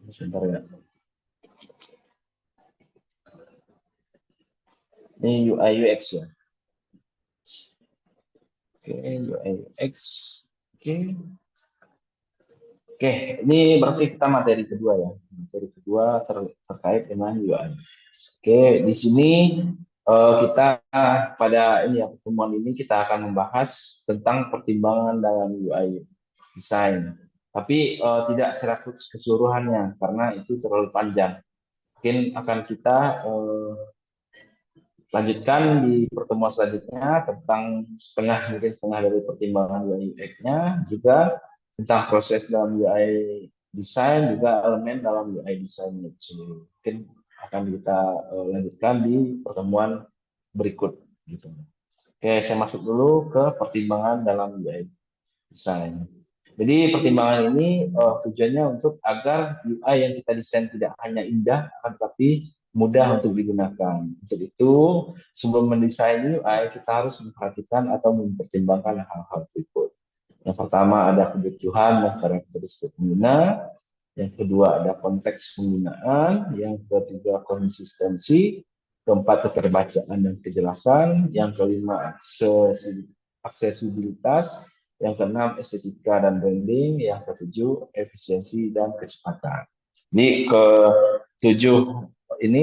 Sebentar ya. Ini UI UX ya. Oke, UI UX. Oke. Oke, ini berarti kita materi kedua ya. Materi kedua terkait dengan UI. Oke, di sini kita pada ini ya pertemuan ini kita akan membahas tentang pertimbangan dalam UI design. Tapi tidak secara keseluruhannya karena itu terlalu panjang. Mungkin akan kita lanjutkan di pertemuan selanjutnya tentang mungkin setengah dari pertimbangan UI UX-nya, juga tentang proses dalam UI design, juga elemen dalam UI design itu. Mungkin akan kita lanjutkan di pertemuan berikut. Gitu. Oke, saya masuk dulu ke pertimbangan dalam UI design. Jadi pertimbangan ini tujuannya untuk agar UI yang kita desain tidak hanya indah, akan tetapi mudah untuk digunakan. Untuk itu, sebelum mendesain UI, kita harus memperhatikan atau mempertimbangkan hal-hal berikut. Yang pertama ada kebutuhan dan karakteristik pengguna. Yang kedua ada konteks penggunaan. Yang ketiga konsistensi. Keempat keterbacaan dan kejelasan. Yang kelima aksesibilitas. Yang keenam estetika dan branding. Yang ketujuh efisiensi dan kecepatan. Jadi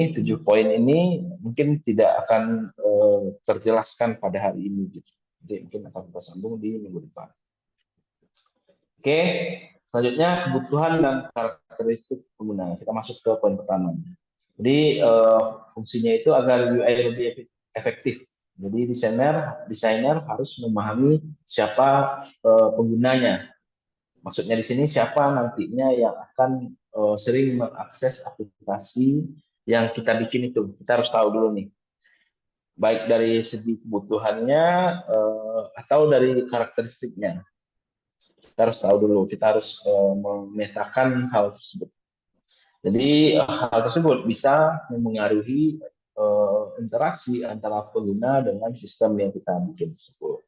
tujuh poin ini mungkin tidak akan terjelaskan pada hari ini gitu. Jadi mungkin akan kita sambung di minggu depan. Oke, selanjutnya kebutuhan dan karakteristik pengguna. Kita masuk ke poin pertama. Jadi fungsinya itu agar UI lebih efektif. Jadi desainer harus memahami siapa penggunanya. Maksudnya di sini siapa nantinya yang akan sering mengakses aplikasi yang kita bikin itu. Kita harus tahu dulu nih, baik dari segi kebutuhannya atau dari karakteristiknya. Kita harus tahu dulu, kita harus memetakan hal tersebut. Jadi hal tersebut bisa memengaruhi interaksi antara pengguna dengan sistem yang kita bikin tersebut.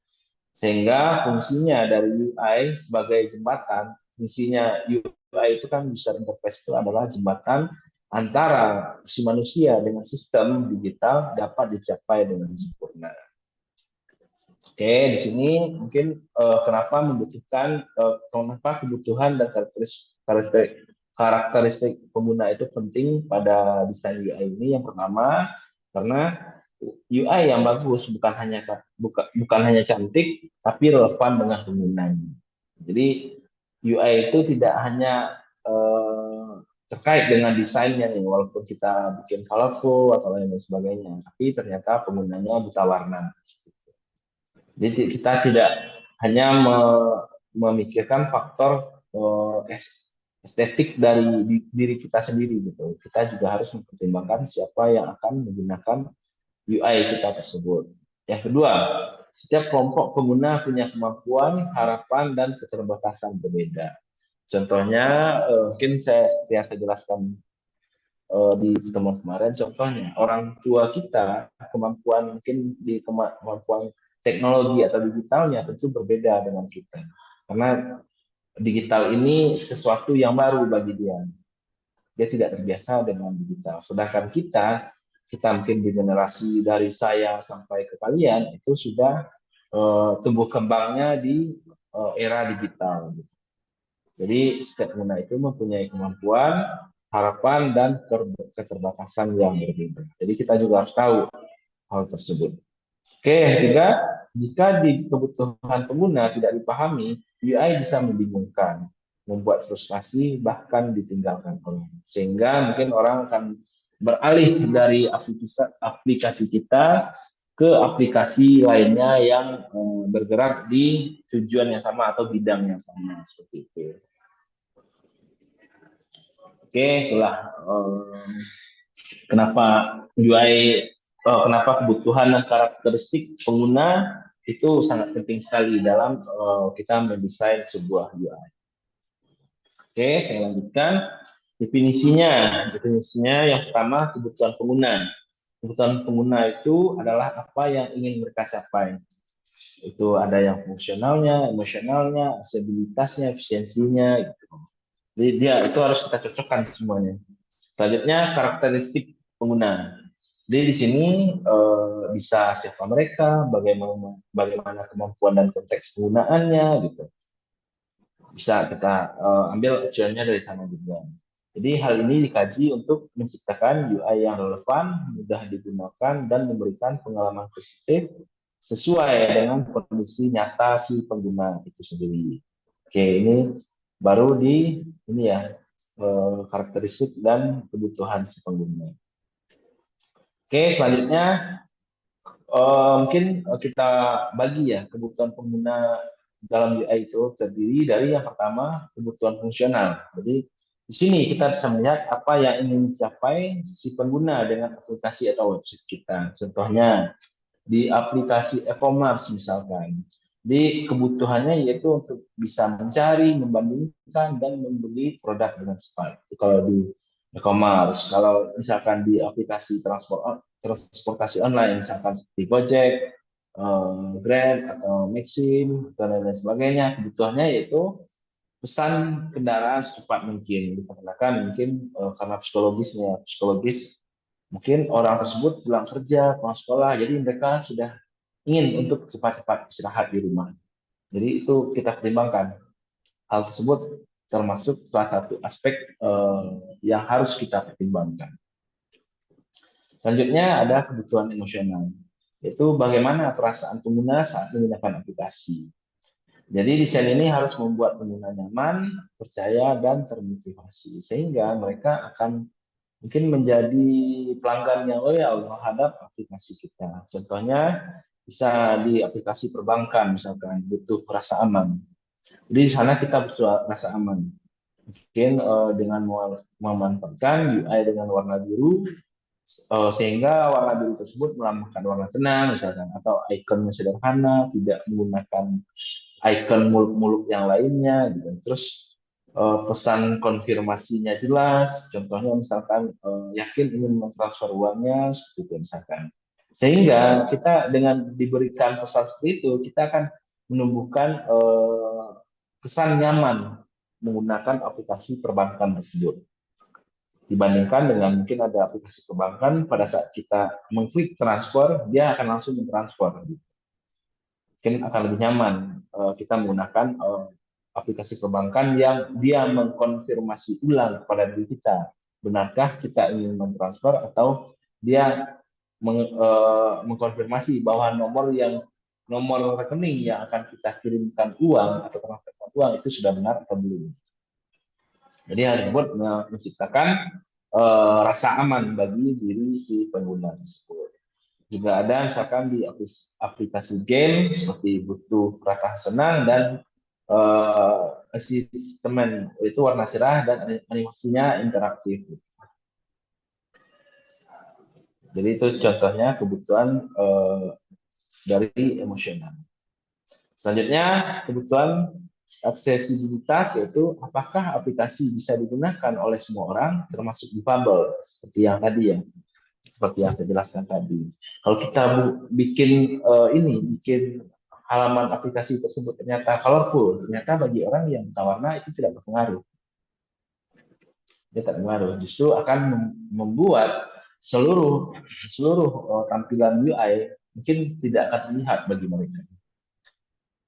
Sehingga fungsinya dari UI sebagai jembatan, fungsinya UI itu kan user interface itu adalah jembatan antara si manusia dengan sistem digital dapat dicapai dengan sempurna. Oke, di sini mungkin kenapa kebutuhan dan karakteristik pengguna itu penting pada desain UI ini. Yang pertama, karena UI yang bagus bukan hanya cantik, tapi relevan dengan penggunanya. Jadi UI itu tidak hanya terkait dengan desainnya nih, walaupun kita bikin colorful atau lain sebagainya, tapi ternyata penggunanya buta warna. Jadi kita tidak hanya memikirkan faktor estetik dari diri kita sendiri gitu. Kita juga harus mempertimbangkan siapa yang akan menggunakan UI kita tersebut. Yang kedua, setiap kelompok pengguna punya kemampuan, harapan, dan keterbatasan berbeda. Contohnya, mungkin seperti yang saya jelaskan di pertemuan kemarin, contohnya orang tua kita kemampuan mungkin di kemampuan teknologi atau digitalnya tentu berbeda dengan kita, karena digital ini sesuatu yang baru bagi dia tidak terbiasa dengan digital. Sedangkan kita mungkin di generasi dari saya sampai ke kalian itu sudah tumbuh kembangnya di era digital. Jadi setiap pengguna itu mempunyai kemampuan, harapan, dan keterbatasan yang berbeda. Jadi kita juga harus tahu hal tersebut. Oke, yang ketiga, jika di kebutuhan pengguna tidak dipahami, UI bisa membingungkan, membuat frustasi, bahkan ditinggalkan orang. Sehingga mungkin orang akan beralih dari aplikasi kita ke aplikasi lainnya yang bergerak di tujuan yang sama atau bidang yang sama, seperti itu. Oke, itulah kenapa UI, kenapa kebutuhan dan karakteristik pengguna itu sangat penting sekali dalam kita mendesain sebuah UI. Oke, saya lanjutkan. Definisinya yang pertama kebutuhan pengguna. Kebutuhan pengguna itu adalah apa yang ingin mereka capai. Itu ada yang fungsionalnya, emosionalnya, aksesibilitasnya, efisiensinya. Gitu. Jadi dia itu harus kita cocokkan semuanya. Selanjutnya karakteristik pengguna. Jadi di sini bisa siapa mereka, bagaimana kemampuan dan konteks penggunaannya gitu. Bisa kita ambil acuannya dari sana juga. Jadi hal ini dikaji untuk menciptakan UI yang relevan, mudah digunakan, dan memberikan pengalaman positif sesuai dengan kondisi nyata si pengguna itu sendiri. Oke, ini baru di ini ya karakteristik dan kebutuhan si pengguna. Oke, selanjutnya mungkin kita bagi ya kebutuhan pengguna dalam UI itu terdiri dari yang pertama kebutuhan fungsional. Jadi di sini kita bisa melihat apa yang ingin dicapai si pengguna dengan aplikasi atau website kita. Contohnya di aplikasi e-commerce misalkan. Di kebutuhannya yaitu untuk bisa mencari, membandingkan, dan membeli produk dengan cepat. Itu kalau di e-commerce. Kalau misalkan di aplikasi transportasi online, misalkan seperti Gojek, Grab, atau Maxim, dan lain-lain sebagainya, kebutuhannya yaitu pesan kendaraan secepat mungkin. Dikarenakan mungkin karena psikologis mungkin orang tersebut pulang kerja, pulang sekolah, jadi mereka sudah ingin untuk cepat-cepat istirahat di rumah. Jadi itu kita pertimbangkan. Hal tersebut termasuk salah satu aspek yang harus kita pertimbangkan. Selanjutnya ada kebutuhan emosional, yaitu bagaimana perasaan pengguna saat menggunakan aplikasi. Jadi desain ini harus membuat pengguna nyaman, percaya, dan termotivasi, sehingga mereka akan mungkin menjadi pelanggan yang loyal terhadap aplikasi kita. Contohnya bisa di aplikasi perbankan misalkan butuh rasa aman. Jadi di sana kita butuh rasa aman. Mungkin dengan memanfaatkan UI dengan warna biru sehingga warna biru tersebut melambangkan warna tenang misalkan atau ikonnya sederhana, tidak menggunakan icon muluk-muluk yang lainnya gitu. Terus pesan konfirmasinya jelas, contohnya misalkan yakin ingin mentransfer uangnya seperti itu misalkan. Sehingga kita dengan diberikan pesan seperti itu, kita akan menumbuhkan kesan nyaman menggunakan aplikasi perbankan tersebut. Dibandingkan dengan mungkin ada aplikasi perbankan pada saat kita mengklik transfer, dia akan langsung mentransfer. Mungkin akan lebih nyaman kita menggunakan aplikasi perbankan yang dia mengkonfirmasi ulang kepada diri kita. Benarkah kita ingin mentransfer atau dia mengkonfirmasi bahwa nomor rekening yang akan kita kirimkan uang atau transferkan uang itu sudah benar atau belum. Jadi hal tersebut menciptakan rasa aman bagi diri si pengguna tersebut. Juga ada misalkan di aplikasi game seperti butuh perasaan senang dan asistemen itu warna cerah dan animasinya interaktif. Jadi itu contohnya kebutuhan dari emosional. Selanjutnya kebutuhan aksesibilitas yaitu apakah aplikasi bisa digunakan oleh semua orang termasuk difabel seperti yang tadi ya, seperti yang saya jelaskan tadi. Kalau kita bikin halaman aplikasi tersebut ternyata colorful, ternyata bagi orang yang buta warna itu tidak berpengaruh. Dia tidak berpengaruh, justru akan membuat seluruh tampilan UI mungkin tidak akan terlihat bagi mereka.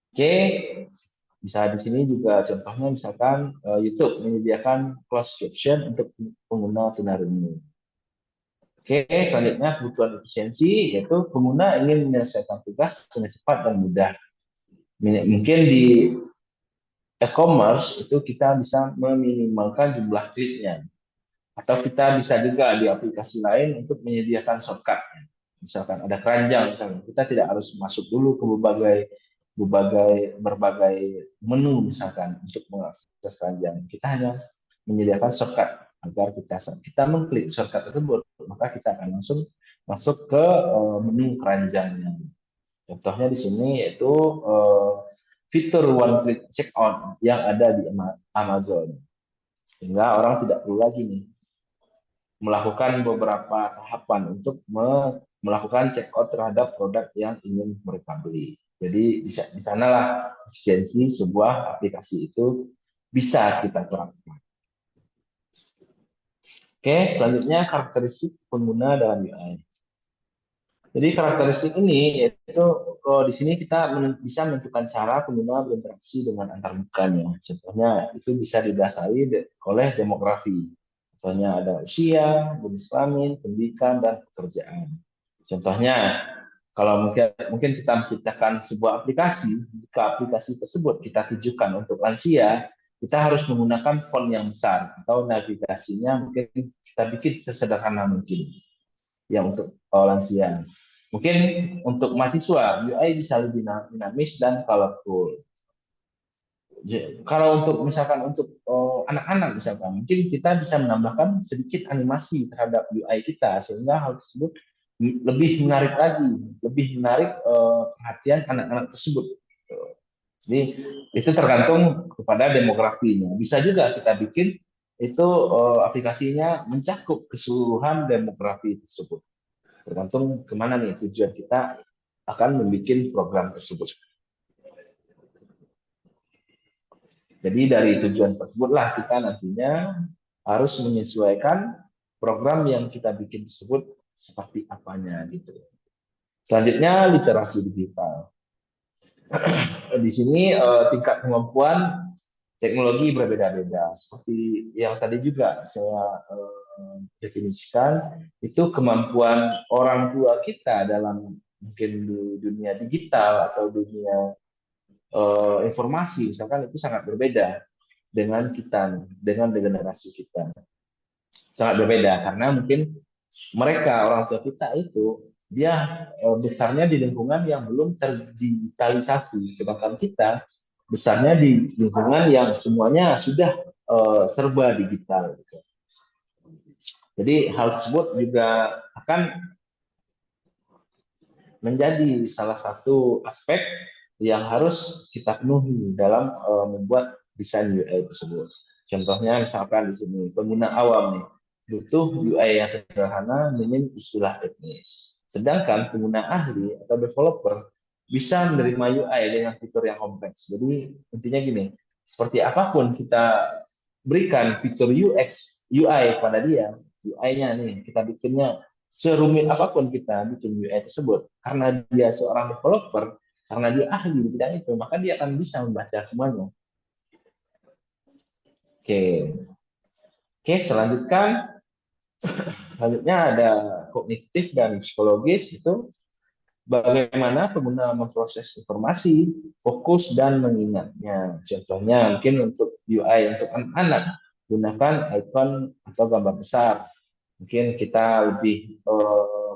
Oke, bisa di sini juga contohnya misalkan YouTube menyediakan closed caption untuk pengguna tunarungu. Oke, selanjutnya kebutuhan efisiensi yaitu pengguna ingin menyelesaikan tugas dengan cepat dan mudah. Mungkin di e-commerce itu kita bisa meminimalkan jumlah kliknya. Atau kita bisa juga di aplikasi lain untuk menyediakan shortcut. Misalkan ada keranjang, misalkan kita tidak harus masuk dulu ke berbagai menu misalkan untuk mengakses keranjang. Kita hanya menyediakan shortcut agar kita mengklik shortcut tersebut, maka kita akan langsung masuk ke menu keranjangnya. Contohnya di sini yaitu fitur one click checkout yang ada di Amazon. sehingga orang tidak perlu lagi nih melakukan beberapa tahapan untuk melakukan check out terhadap produk yang ingin mereka beli. Jadi di sanalah efisiensi sebuah aplikasi itu bisa kita terapkan. Oke, selanjutnya karakteristik pengguna dalam UI. Jadi karakteristik ini yaitu di sini kita bisa menentukan cara pengguna berinteraksi dengan antar mukanya. Contohnya itu bisa didasari oleh demografi. Contohnya ada usia, jenis kelamin, pendidikan, dan pekerjaan. Contohnya kalau mungkin kita menciptakan sebuah aplikasi, jika aplikasi tersebut kita tujukan untuk lansia, kita harus menggunakan font yang besar atau navigasinya mungkin kita bikin sesederhana mungkin yang untuk lansia. Mungkin untuk mahasiswa, UI bisa lebih dinamis dan colorful. Kalau untuk misalkan untuk anak-anak misalkan, mungkin kita bisa menambahkan sedikit animasi terhadap UI kita sehingga hal tersebut lebih menarik lagi, lebih menarik perhatian anak-anak tersebut. Jadi itu tergantung kepada demografinya. Bisa juga kita bikin itu aplikasinya mencakup keseluruhan demografi tersebut. Tergantung kemana nih tujuan kita akan membuat program tersebut. Jadi dari tujuan tersebutlah kita nantinya harus menyesuaikan program yang kita bikin tersebut seperti apanya gitu. Selanjutnya literasi digital. Di sini tingkat kemampuan teknologi berbeda-beda. Seperti yang tadi juga saya definisikan, itu kemampuan orang tua kita dalam mungkin di dunia digital atau dunia informasi, misalkan itu sangat berbeda dengan kita, dengan generasi kita. Sangat berbeda karena mungkin mereka orang tua kita itu dia besarnya di lingkungan yang belum terdigitalisasi, sedangkan kita besarnya di lingkungan yang semuanya sudah serba digital. Gitu. Jadi hal tersebut juga akan menjadi salah satu aspek yang harus kita penuhi dalam membuat desain UI tersebut. Contohnya misalkan di sini pengguna awam nih butuh UI yang sederhana minim istilah teknis. Sedangkan pengguna ahli atau developer bisa menerima UI dengan fitur yang kompleks. Jadi intinya gini, seperti apapun kita berikan fitur UX, UI kepada dia, UI-nya nih kita bikinnya serumit apapun kita bikin UI tersebut, karena dia seorang developer, karena dia ahli di bidang itu, maka dia akan bisa membaca semuanya. Oke, oke selanjutnya ada kognitif dan psikologis itu bagaimana pengguna memproses informasi, fokus dan mengingatnya. Contohnya mungkin untuk UI untuk anak-anak gunakan icon atau gambar besar. Mungkin kita lebih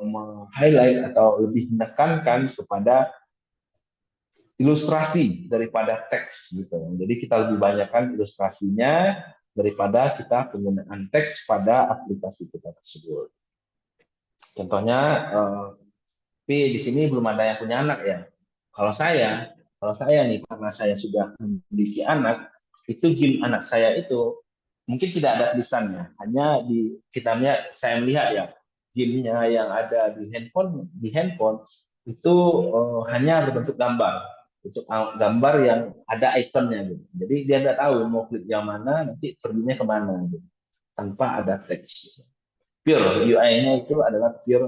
meng-highlight atau lebih menekankan kepada ilustrasi daripada teks gitu. Jadi kita lebih banyakkan ilustrasinya daripada kita penggunaan teks pada aplikasi kita tersebut. Contohnya, tapi di sini belum ada yang punya anak ya. Kalau saya nih karena saya sudah memiliki anak, itu game anak saya itu mungkin tidak ada tulisannya, hanya di kita lihat, saya melihat ya gamenya yang ada di handphone itu hanya berbentuk gambar, bentuk gambar yang ada ikonnya gitu. Jadi dia nggak tahu mau klik yang mana, nanti perginya kemana gitu, tanpa ada teks. Pure UI-nya itu adalah pure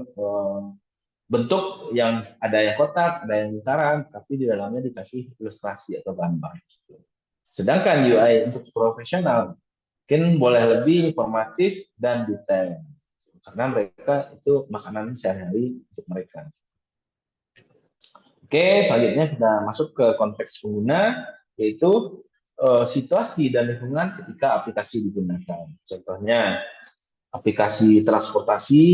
bentuk yang ada yang kotak, ada yang lingkaran, tapi di dalamnya dikasih ilustrasi atau gambar. Sedangkan UI untuk profesional mungkin boleh lebih informatif dan detail karena mereka itu makanan sehari-hari untuk mereka. Oke, selanjutnya kita masuk ke konteks pengguna, yaitu situasi dan lingkungan ketika aplikasi digunakan. Contohnya aplikasi transportasi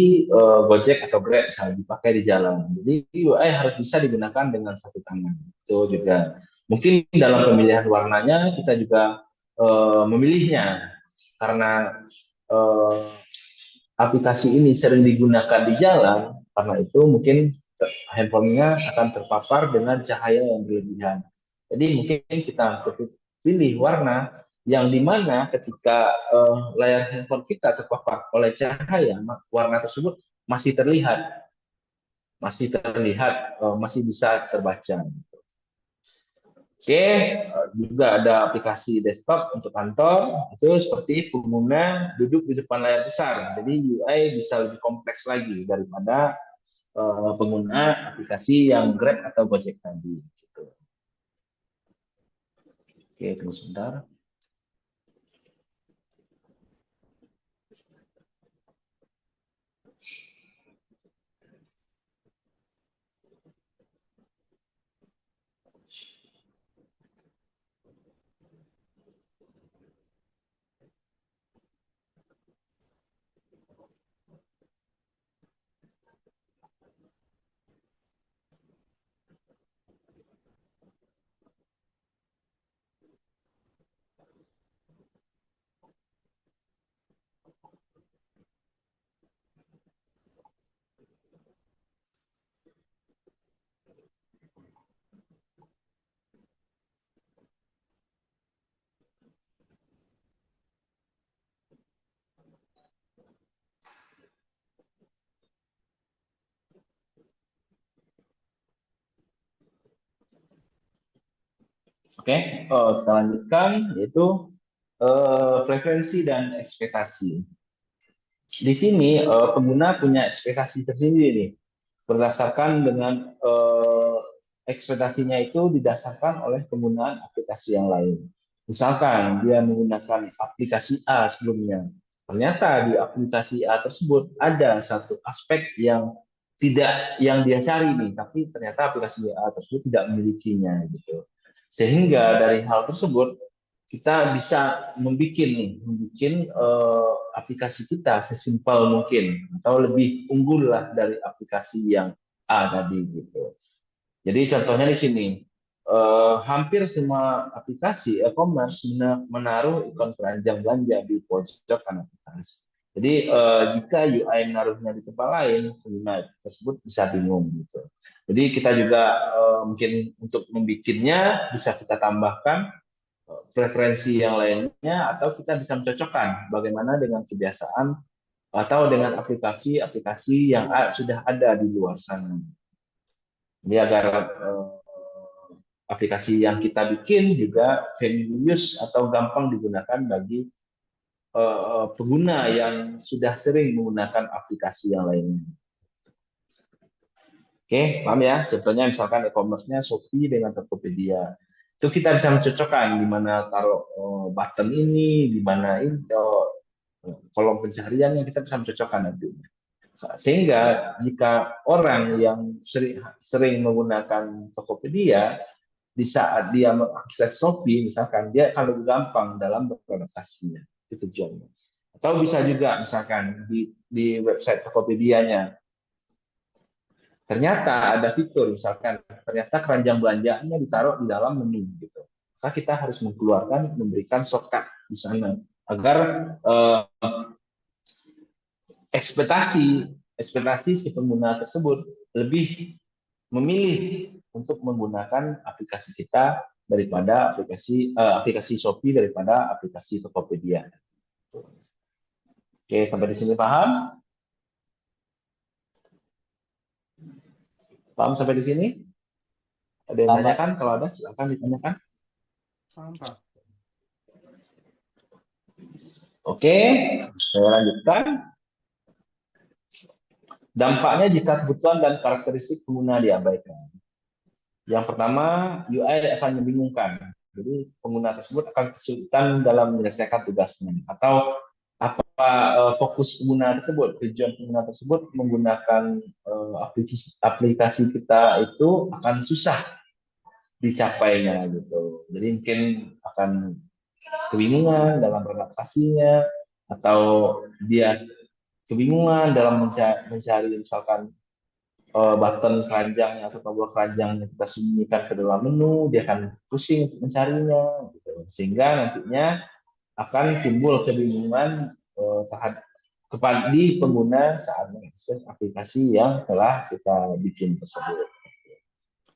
Gojek atau Grab misalnya dipakai di jalan. Jadi UI harus bisa digunakan dengan satu tangan. Itu juga mungkin dalam pemilihan warnanya kita juga memilihnya karena eh, aplikasi ini sering digunakan di jalan, karena itu mungkin handphonenya akan terpapar dengan cahaya yang berlebihan. Jadi mungkin kita pilih warna yang dimana ketika layar handphone kita terpapar oleh cahaya, warna tersebut masih terlihat, masih bisa terbaca. Oke, juga ada aplikasi desktop untuk kantor, itu seperti pengguna duduk di depan layar besar. Jadi UI bisa lebih kompleks lagi daripada pengguna aplikasi yang Grab atau Gojek tadi. Gitu. Oke, tunggu sebentar. Oke, kita lanjutkan yaitu preferensi dan ekspektasi. Di sini pengguna punya ekspektasi tersendiri nih, berdasarkan dengan ekspektasinya itu didasarkan oleh penggunaan aplikasi yang lain. Misalkan dia menggunakan aplikasi A sebelumnya, ternyata di aplikasi A tersebut ada satu aspek yang tidak yang dia cari nih, tapi ternyata aplikasi A tersebut tidak memilikinya gitu. Sehingga dari hal tersebut kita bisa membuat aplikasi kita sesimpel mungkin atau lebih unggul lah dari aplikasi yang A tadi gitu. Jadi contohnya di sini hampir semua aplikasi e-commerce menaruh ikon keranjang belanja di pojok kanan atas. Jadi jika UI menaruhnya di tempat lain, pengguna tersebut bisa bingung gitu. Jadi kita juga mungkin untuk membuatnya bisa kita tambahkan preferensi yang lainnya atau kita bisa mencocokkan bagaimana dengan kebiasaan atau dengan aplikasi-aplikasi yang sudah ada di luar sana. Jadi agar aplikasi yang kita bikin juga familiar atau gampang digunakan bagi pengguna yang sudah sering menggunakan aplikasi yang lainnya. Oke, paham ya? Contohnya misalkan e-commerce-nya Shopee dengan Tokopedia. Itu kita bisa mencocokkan di mana taruh button ini, di mana ini kolom pencariannya kita bisa mencocokkan nanti. Sehingga jika orang yang sering menggunakan Tokopedia, di saat dia mengakses Shopee, misalkan, dia akan lebih gampang dalam beradaptasinya. Itu tujuannya. Atau bisa juga, misalkan, di website Tokopedia-nya, ternyata ada fitur, misalkan, ternyata keranjang belanjanya ditaruh di dalam menu. Gitu. Maka kita harus memberikan shortcut di sana, agar ekspektasi ekspektasi si pengguna tersebut lebih memilih untuk menggunakan aplikasi kita daripada aplikasi Shopee daripada aplikasi Tokopedia. Oke, sampai di sini paham? Paham sampai di sini? Ada yang Sama, tanyakan? Kalau ada, silakan ditanyakan. sama. Oke, saya lanjutkan. Dampaknya jika kebutuhan dan karakteristik pengguna diabaikan. Yang pertama, UI akan membingungkan. Jadi pengguna tersebut akan kesulitan dalam menyelesaikan tugasnya. Atau apa fokus pengguna tersebut, tujuan pengguna tersebut menggunakan aplikasi kita itu akan susah dicapainya gitu. Jadi mungkin akan kebingungan dalam beradaptasinya atau dia kebingungan dalam mencari misalkan button keranjangnya atau tombol keranjangnya kita sembunyikan ke dalam menu, dia akan pusing untuk mencarinya, gitu. Sehingga nantinya akan timbul kebingungan terhadap kepada di pengguna saat mengakses aplikasi yang telah kita bikin tersebut.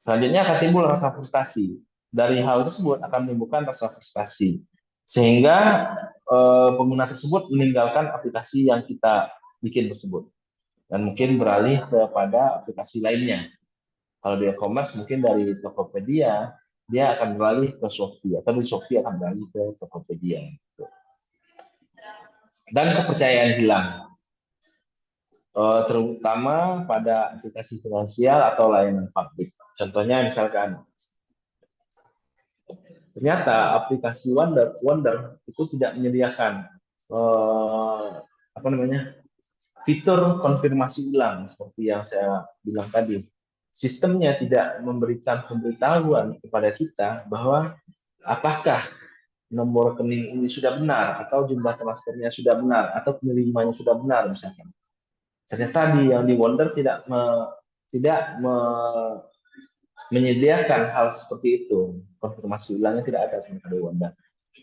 Selanjutnya akan timbul rasa frustasi. Dari hal tersebut akan menimbulkan rasa frustasi. Sehingga pengguna tersebut meninggalkan aplikasi yang kita bikin tersebut dan mungkin beralih kepada aplikasi lainnya. Kalau di e-commerce mungkin dari Tokopedia dia akan beralih ke Shopee atau di Shopee akan beralih ke Tokopedia. Dan kepercayaan hilang, terutama pada aplikasi finansial atau layanan publik. Contohnya misalkan ternyata aplikasi Wonder itu tidak menyediakan eh, apa namanya fitur konfirmasi ulang seperti yang saya bilang tadi. Sistemnya tidak memberikan pemberitahuan kepada kita bahwa apakah nomor rekening ini sudah benar atau jumlah transfernya sudah benar atau penerimanya sudah benar misalkan. Ternyata yang di Wonder tidak menyediakan hal seperti itu. Konfirmasi ulangnya tidak ada sama di Wonder.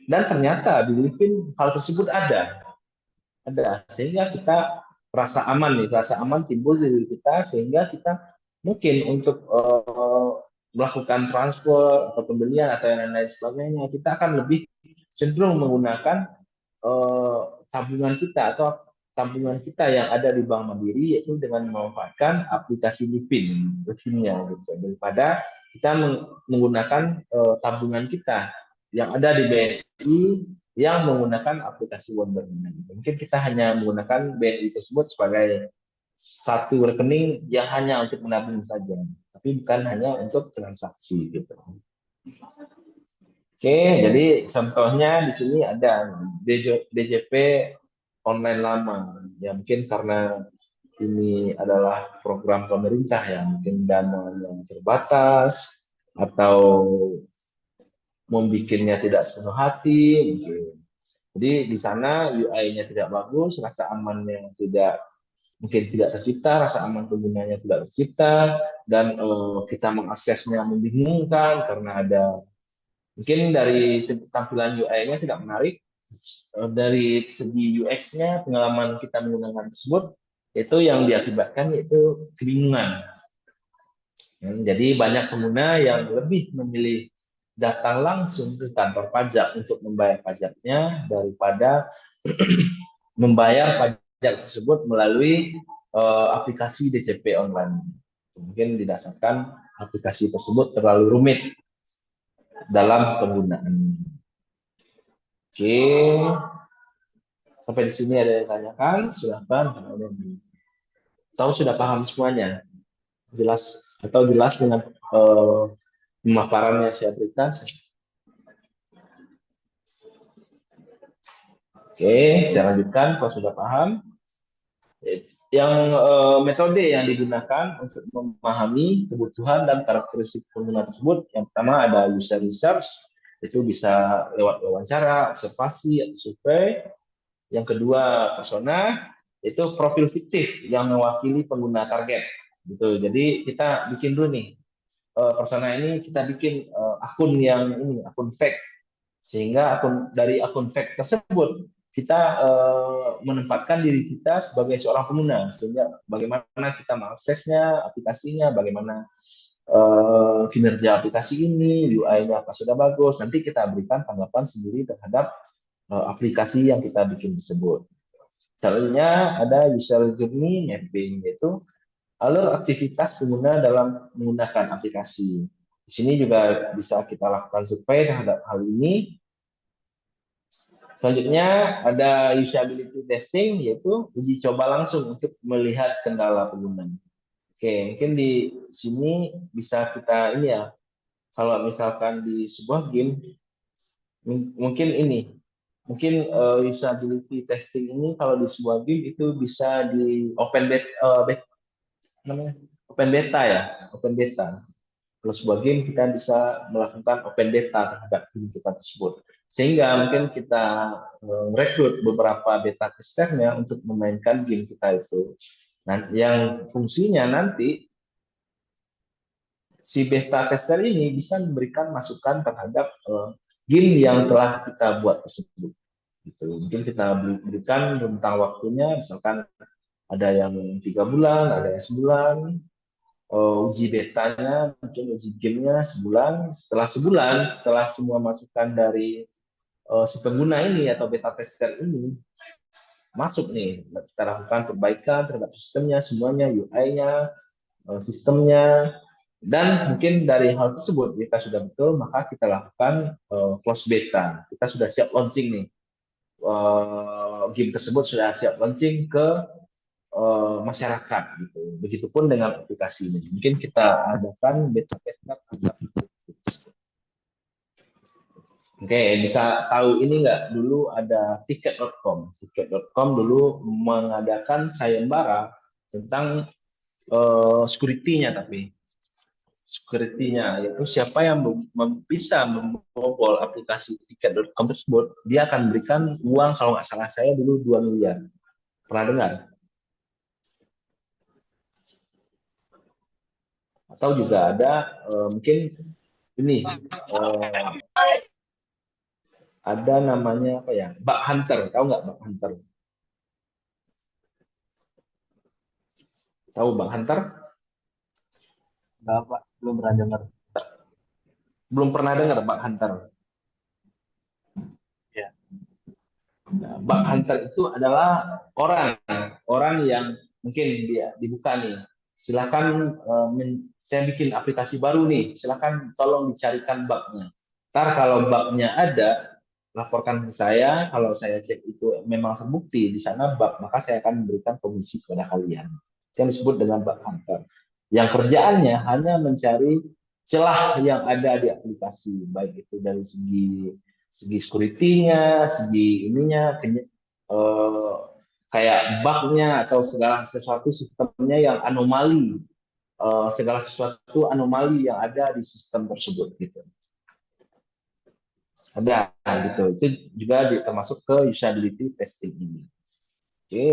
Dan ternyata di Livin hal tersebut ada sehingga kita rasa aman timbul di diri kita sehingga kita mungkin untuk melakukan transfer atau pembelian atau yang lain sebagainya kita akan lebih cenderung menggunakan tabungan kita atau tabungan kita yang ada di Bank Mandiri yaitu dengan memanfaatkan aplikasi Livin-nya gitu daripada kita menggunakan tabungan kita yang ada di BNI yang menggunakan aplikasi Wonder. Mungkin kita hanya menggunakan BNI tersebut sebagai satu rekening yang hanya untuk menabung saja, tapi bukan hanya untuk transaksi gitu. Oke, jadi contohnya di sini ada DJP online lama. Ya mungkin karena ini adalah program pemerintah ya, mungkin dana yang terbatas atau membuatnya tidak sepenuh hati mungkin. Jadi di sana UI-nya tidak bagus, rasa amannya mungkin tidak tercipta, rasa aman penggunanya tidak tercipta, dan kita mengaksesnya membingungkan karena ada mungkin dari segi tampilan UI-nya tidak menarik, dari segi UX-nya pengalaman kita menggunakan tersebut itu yang diakibatkan yaitu kebingungan. Jadi banyak pengguna yang lebih memilih datang langsung ke kantor pajak untuk membayar pajaknya daripada membayar pajak tersebut melalui aplikasi DCP online. Mungkin didasarkan aplikasi tersebut terlalu rumit dalam penggunaan. Oke, sampai di sini ada yang tanyakan, silahkan. Tahu sudah paham semuanya, jelas atau jelas dengan pemaparannya saya berikan. Oke, saya lanjutkan kalau sudah paham. Yang metode yang digunakan untuk memahami kebutuhan dan karakteristik pengguna tersebut, yang pertama ada user research, itu bisa lewat wawancara, observasi, atau survei. Yang kedua persona, itu profil fiktif yang mewakili pengguna target. Gitu. Jadi kita bikin dulu nih persona ini kita bikin akun yang ini akun fake sehingga dari akun fake tersebut kita menempatkan diri kita sebagai seorang pengguna sehingga bagaimana kita mengaksesnya aplikasinya bagaimana kinerja aplikasi ini UI-nya apa sudah bagus nanti kita berikan tanggapan sendiri terhadap aplikasi yang kita bikin tersebut. Caranya ada user journey mapping yaitu alur aktivitas pengguna dalam menggunakan aplikasi. Di sini juga bisa kita lakukan survei terhadap hal ini. Selanjutnya ada usability testing, yaitu uji coba langsung untuk melihat kendala pengguna. Oke, mungkin di sini bisa kita ini ya, kalau misalkan di sebuah game, mungkin ini, mungkin usability testing ini kalau di sebuah game itu bisa di namanya open beta ya, open beta. Kalau sebuah game kita bisa melakukan open beta terhadap game kita tersebut. Sehingga mungkin kita merekrut beberapa beta testernya untuk memainkan game kita itu. Nah, yang fungsinya nanti si beta tester ini bisa memberikan masukan terhadap game yang telah kita buat tersebut. Gitu. Mungkin kita berikan tentang waktunya, misalkan ada yang 3 bulan, ada yang sebulan, uji betanya, mungkin uji gamenya sebulan. Setelah sebulan, setelah semua masukan dari si pengguna ini atau beta tester ini masuk nih, kita lakukan perbaikan terhadap sistemnya, semuanya, UI-nya, sistemnya, dan mungkin dari hal tersebut jika sudah betul, maka kita lakukan close beta. Kita sudah siap launching nih, game tersebut sudah siap launching ke masyarakat gitu. Begitupun dengan aplikasi ini. Mungkin kita adakan beta tester. Oke, bisa tahu ini nggak? Dulu ada tiket.com. Tiket.com dulu mengadakan sayembara tentang security-nya, tapi security-nya yaitu siapa yang bisa membobol aplikasi tiket.com tersebut, dia akan berikan uang, kalau nggak salah saya dulu 2 miliar. Pernah dengar? Atau juga ada mungkin ini ada namanya apa ya? Bug Hunter, tahu nggak Bug Hunter? Tahu Bug Hunter? Enggak, Pak. Belum pernah dengar. Belum pernah dengar Bug Hunter. Ya. Nah, Bug Hunter itu adalah orang yang mungkin dia dibuka nih. Silakan saya bikin aplikasi baru nih. Silakan tolong dicarikan bugnya. Ntar kalau bugnya ada, laporkan ke saya. Kalau saya cek itu memang terbukti di sana bug, maka saya akan memberikan komisi kepada kalian. Yang disebut dengan bug hunter. Yang kerjaannya hanya mencari celah yang ada di aplikasi, baik itu dari segi segi security-nya, segi ininya, kayak bug-nya atau segala sesuatu sistemnya yang anomali, segala sesuatu anomali yang ada di sistem tersebut gitu. Ada gitu. Itu juga termasuk ke usability testing ini. Oke.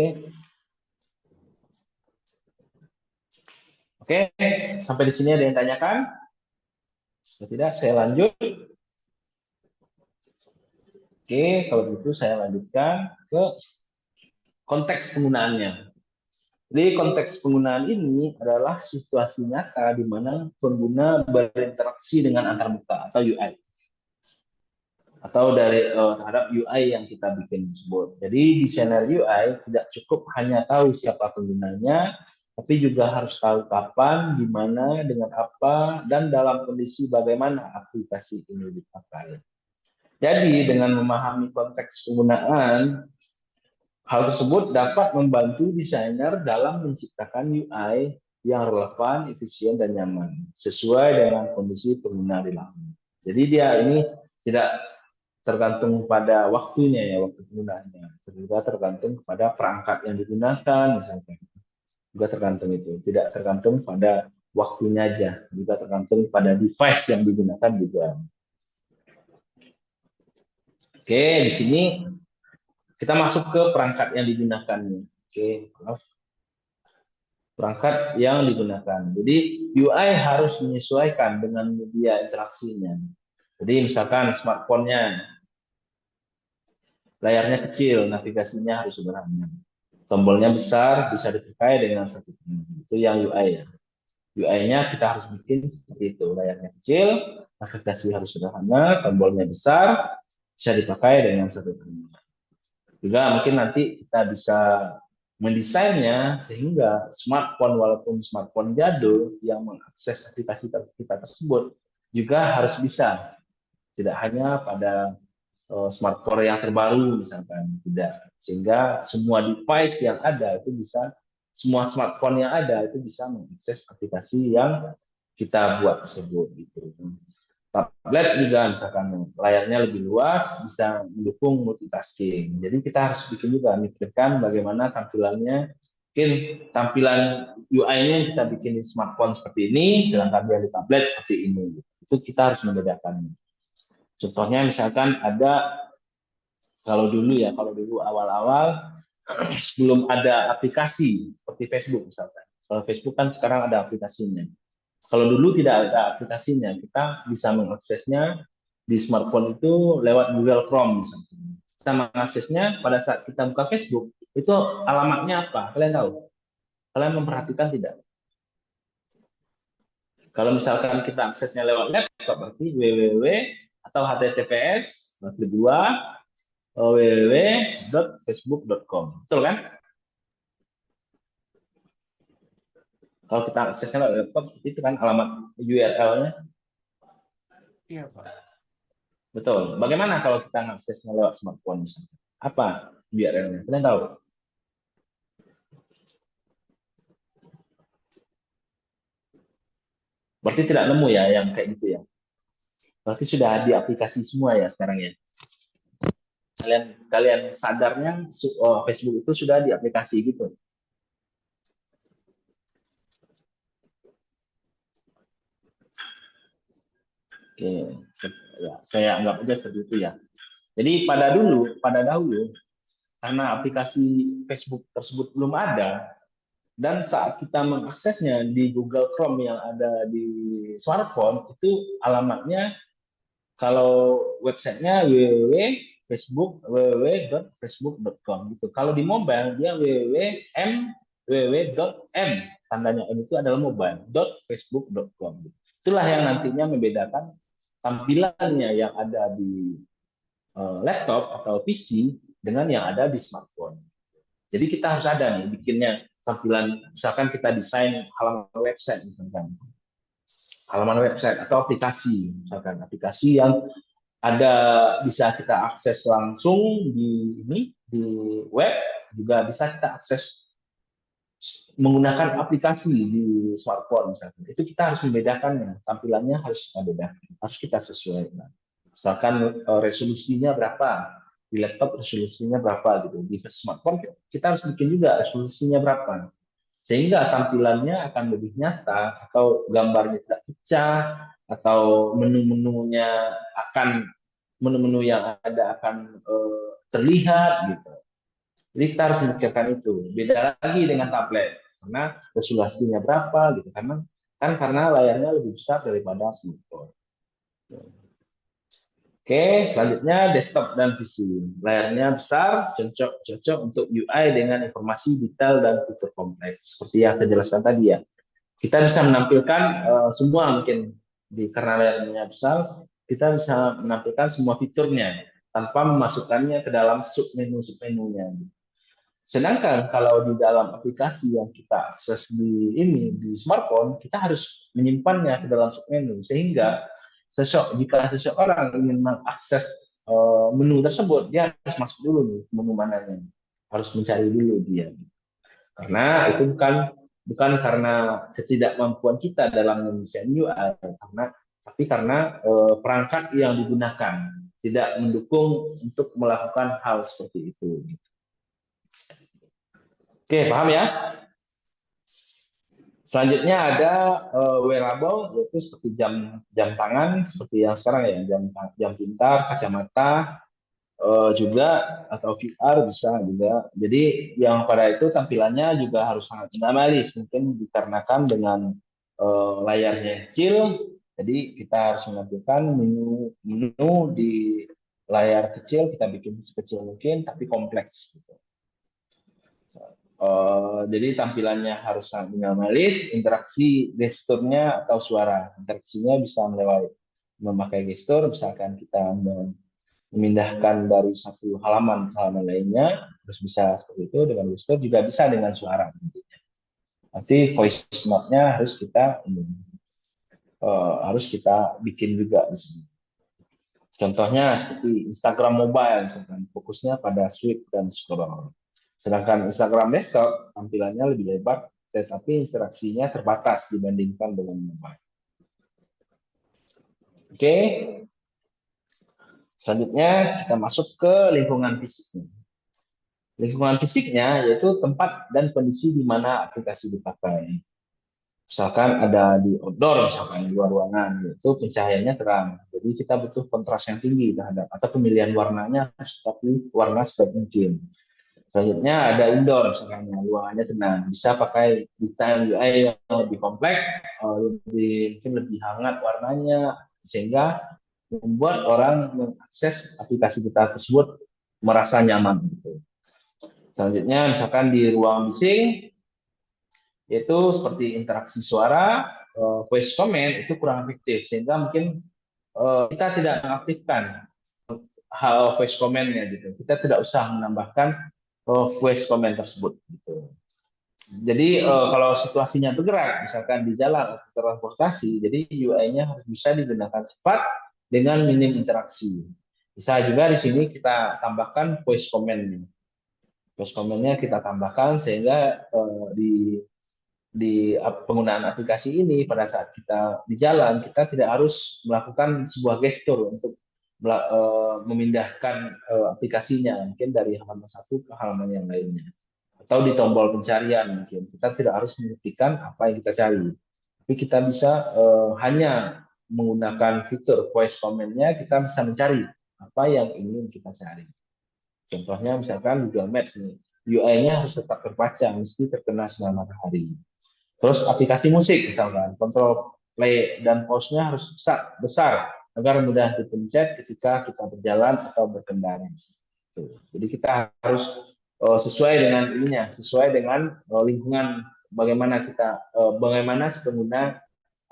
Oke, sampai di sini ada yang tanyakan? Kalau tidak, saya lanjut. Oke, kalau begitu saya lanjutkan ke konteks penggunaannya. Jadi konteks penggunaan ini adalah situasi nyata di mana pengguna berinteraksi dengan antarmuka atau UI, atau dari terhadap UI yang kita bikin tersebut. Jadi desainer UI tidak cukup hanya tahu siapa penggunanya, tapi juga harus tahu kapan, di mana, dengan apa, dan dalam kondisi bagaimana aplikasi ini dipakai. Jadi dengan memahami konteks penggunaan, hal tersebut dapat membantu desainer dalam menciptakan UI yang relevan, efisien, dan nyaman sesuai dengan kondisi pengguna di lapangan. Jadi dia ini tidak tergantung pada waktunya ya, waktu penggunaannya. Juga tergantung kepada perangkat yang digunakan misalkan. Juga tergantung itu. Tidak tergantung pada waktunya aja. Juga tergantung pada device yang digunakan juga. Oke, di sini kita masuk ke perangkat yang digunakan. Oke, maaf. Perangkat yang digunakan. Jadi UI harus menyesuaikan dengan media interaksinya. Jadi misalkan smartphone-nya layarnya kecil, navigasinya harus sederhana. Tombolnya besar, bisa dipakai dengan satu tangan. Itu yang UI ya. UI-nya kita harus bikin seperti itu. Layarnya kecil, navigasi harus sederhana, tombolnya besar, bisa dipakai dengan satu tangan. Juga mungkin nanti kita bisa mendesainnya sehingga smartphone, walaupun smartphone jadul yang mengakses aplikasi kita tersebut juga harus bisa, tidak hanya pada smartphone yang terbaru misalkan, tidak, sehingga semua device yang ada itu bisa, semua smartphone yang ada itu bisa mengakses aplikasi yang kita buat tersebut gitu. Tablet juga misalkan layarnya lebih luas, bisa mendukung multitasking. Jadi kita harus bikin juga, mikirkan bagaimana tampilannya. Mungkin tampilan UI-nya yang kita bikin di smartphone seperti ini, sedangkan dia di tablet seperti ini. Itu kita harus membedakan. Contohnya misalkan ada, kalau dulu awal-awal sebelum ada aplikasi seperti Facebook misalkan. Kalau Facebook kan sekarang ada aplikasinya. Kalau dulu tidak ada aplikasinya, kita bisa mengaksesnya di smartphone itu lewat Google Chrome misalnya. Kita mengaksesnya pada saat kita buka Facebook, itu alamatnya apa? Kalian tahu? Kalian memperhatikan tidak? Kalau misalkan kita aksesnya lewat laptop, berarti www atau https kedua www.facebook.com. Betul kan? Kalau kita aksesnya lewat laptop, itu kan alamat URL-nya. Iya, Pak. Betul. Bagaimana kalau kita aksesnya lewat smartphone? Apa URL-nya? Kalian tahu? Berarti tidak nemu ya yang kayak gitu ya. Berarti sudah di aplikasi semua ya sekarang ya. Kalian sadarnya Facebook itu sudah di aplikasi gitu. Oke, ya, saya anggap aja seperti itu ya. Jadi pada dahulu karena aplikasi Facebook tersebut belum ada dan saat kita mengaksesnya di Google Chrome yang ada di smartphone itu alamatnya kalau websitenya www.facebook.com gitu. Kalau di mobile dia www.m tandanya M itu adalah mobile .facebook.com. Itulah yang nantinya membedakan tampilannya yang ada di laptop atau PC dengan yang ada di smartphone. Jadi kita harus ada nih bikinnya tampilan, misalkan kita desain halaman website misalkan. Halaman website atau aplikasi, misalkan aplikasi yang ada bisa kita akses langsung di web, juga bisa kita akses menggunakan aplikasi di smartphone misalkan. Itu kita harus membedakannya, tampilannya harus kita bedakan, harus kita sesuaikan. Misalkan resolusinya berapa, di laptop resolusinya berapa gitu, di smartphone kita harus bikin juga resolusinya berapa, sehingga tampilannya akan lebih nyata atau gambarnya tidak pecah atau menu-menu yang ada akan terlihat gitu. Jadi kita harus memikirkan itu. Beda lagi dengan tablet karena resolusinya berapa gitu, karena layarnya lebih besar daripada smartphone. Oke, selanjutnya desktop dan PC. Layarnya besar, cocok untuk UI dengan informasi detail dan fitur kompleks. Seperti yang saya jelaskan tadi ya. Kita bisa menampilkan semua mungkin karena layarnya besar, kita bisa menampilkan semua fiturnya tanpa memasukkannya ke dalam submenu-submenunya. Sedangkan kalau di dalam aplikasi yang kita akses di smartphone, kita harus menyimpannya ke dalam submenu sehingga jika seseorang ingin mengakses menu tersebut, dia harus masuk dulu nih menu mananya, harus mencari dulu dia. Karena itu bukan karena ketidakmampuan kita dalam mendesain UI, tapi karena perangkat yang digunakan tidak mendukung untuk melakukan hal seperti itu. Oke, paham ya? Selanjutnya ada wearable, yaitu seperti jam tangan, seperti yang sekarang ya, jam pintar, kacamata, juga atau VR bisa juga. Jadi yang pada itu tampilannya juga harus sangat minimalis, mungkin dikarenakan dengan layarnya kecil, jadi kita harus menampilkan menu di layar kecil, kita bikin sekecil mungkin, tapi kompleks. Gitu. Jadi tampilannya harus sangat minimalis, interaksi gesturnya atau suara. Interaksinya bisa memakai gestur, misalkan kita memindahkan dari satu halaman ke halaman lainnya, terus bisa seperti itu dengan gestur, juga bisa dengan suara. Nanti voice note-nya harus kita bikin juga di sini. Contohnya seperti Instagram mobile, misalkan fokusnya pada swipe dan scroll. Sedangkan Instagram desktop tampilannya lebih lebar, tetapi interaksinya terbatas dibandingkan dengan mobile. Oke, selanjutnya kita masuk ke lingkungan fisiknya. Lingkungan fisiknya yaitu tempat dan kondisi di mana aplikasi dipakai. Misalkan ada di outdoor, misalkan di luar ruangan, yaitu pencahayaannya terang. Jadi kita butuh kontras yang tinggi terhadap, atau pemilihan warnanya harus tapi warna sebaik mungkin. Selanjutnya ada indoor, misalnya ruangannya tenang, bisa pakai detail UI yang lebih kompleks, mungkin lebih hangat warnanya, sehingga membuat orang mengakses aplikasi kita tersebut merasa nyaman. Selanjutnya, misalkan di ruang bising, yaitu seperti interaksi suara, voice comment itu kurang efektif, sehingga mungkin kita tidak mengaktifkan hal voice comment-nya gitu. Kita tidak usah menambahkan voice comment tersebut gitu. Jadi kalau situasinya bergerak, misalkan di jalan atau transportasi, jadi UI-nya harus bisa digunakan cepat dengan minim interaksi. Bisa juga di sini kita tambahkan voice comment. Voice comment-nya kita tambahkan sehingga di penggunaan aplikasi ini pada saat kita di jalan kita tidak harus melakukan sebuah gestur untuk memindahkan aplikasinya mungkin dari halaman satu ke halaman yang lainnya atau di tombol pencarian mungkin kita tidak harus mengetikkan apa yang kita cari tapi kita bisa hanya menggunakan fitur voice comment-nya kita bisa mencari apa yang ingin kita cari. Contohnya misalkan Google Maps nih, UI-nya harus tetap terbaca meski terkena sinar matahari. Terus aplikasi musik misalkan, kontrol play dan pause-nya harus besar agar mudah dipencet ketika kita berjalan atau berkendara. Jadi kita harus sesuai dengan ininya, sesuai dengan lingkungan bagaimana si pengguna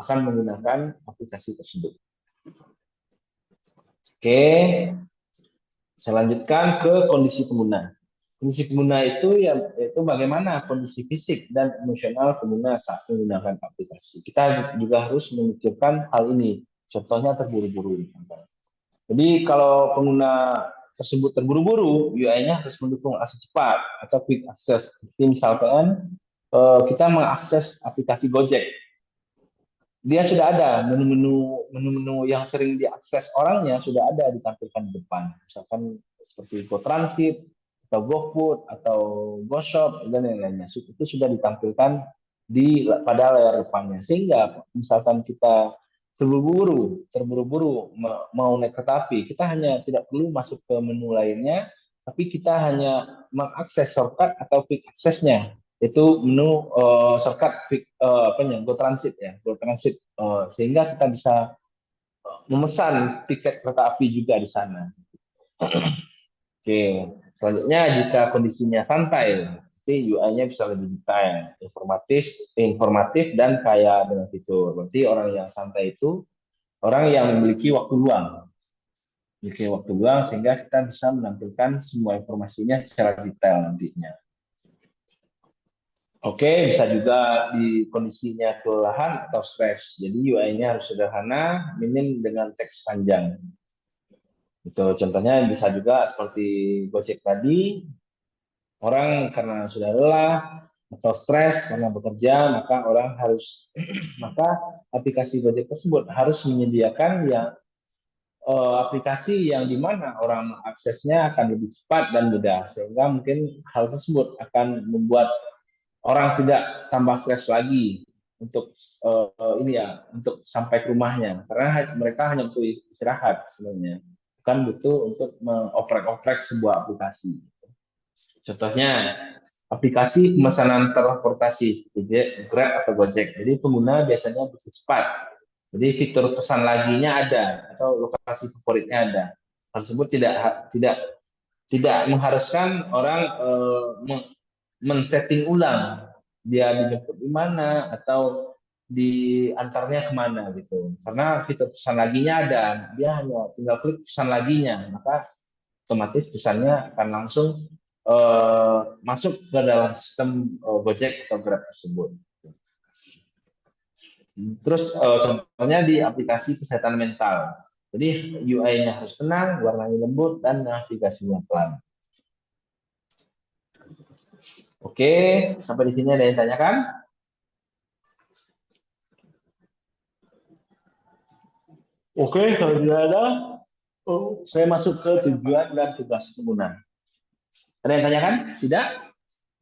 akan menggunakan aplikasi tersebut. Oke, saya lanjutkan ke kondisi pengguna. Kondisi pengguna itu yaitu bagaimana kondisi fisik dan emosional pengguna saat menggunakan aplikasi. Kita juga harus memikirkan hal ini. Contohnya terburu-buru. Jadi kalau pengguna tersebut terburu-buru, UI-nya harus mendukung akses cepat atau quick access. Seperti misalkan kita mengakses aplikasi Gojek. Dia sudah ada menu-menu yang sering diakses orangnya sudah ada ditampilkan di depan. Misalkan seperti GoTransit, atau GoFood, atau GoShop, dan lain-lainnya. Itu sudah ditampilkan pada layar depannya. Sehingga misalkan kita terburu-buru mau naik kereta api, kita hanya tidak perlu masuk ke menu lainnya, tapi kita hanya mengakses shortcut atau quick access-nya. Itu menu shortcut GoTransit ya, GoTransit. Sehingga kita bisa memesan tiket kereta api juga di sana. Oke, selanjutnya jika kondisinya santai, berarti UI-nya bisa lebih detail, informatif dan kaya dengan fitur. Berarti orang yang santai itu orang yang memiliki waktu luang, sehingga kita bisa menampilkan semua informasinya secara detail nantinya. Oke, bisa juga di kondisinya kelelahan atau stres. Jadi UI-nya harus sederhana, minim dengan teks panjang. Itu contohnya bisa juga seperti Gojek tadi, orang karena sudah lelah atau stres karena bekerja, maka aplikasi Gojek tersebut harus menyediakan aplikasi yang dimana orang aksesnya akan lebih cepat dan mudah, sehingga mungkin hal tersebut akan membuat orang tidak tambah stres lagi untuk untuk sampai ke rumahnya karena mereka hanya butuh istirahat sebenarnya bukan butuh untuk mengoprek-oprek sebuah aplikasi. Contohnya aplikasi pemesanan transportasi seperti Grab atau Gojek. Jadi pengguna biasanya butuh cepat. Jadi fitur pesan laginya ada atau lokasi favoritnya ada. Tersebut tidak mengharuskan orang men-setting ulang dia dijemput di mana atau diantarnya kemana gitu karena fitur pesan laginya ada dia hanya tinggal klik pesan laginya maka otomatis pesannya akan langsung masuk ke dalam sistem Gojek atau Grab tersebut. Terus contohnya di aplikasi kesehatan mental jadi UI-nya harus tenang, warnanya lembut dan navigasinya pelan. Oke, sampai di sini ada yang tanyakan? Oke, kalau tidak ada, saya masuk ke tujuan dan tugas pengguna. Ada yang tanyakan? Tidak?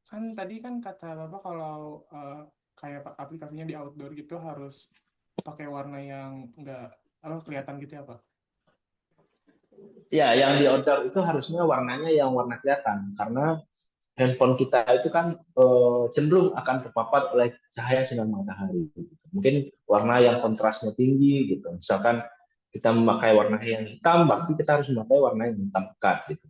Kan tadi kan kata Bapak kalau kayak aplikasinya di outdoor gitu harus pakai warna yang nggak kelihatan gitu ya Pak? Ya, yang di order itu harusnya warnanya yang warna kelihatan karena handphone kita itu kan cenderung akan terpapar oleh cahaya sinar matahari. Mungkin warna yang kontrasnya tinggi gitu. Misalkan kita memakai warna yang hitam, berarti kita harus memakai warna yang hitam pekat gitu.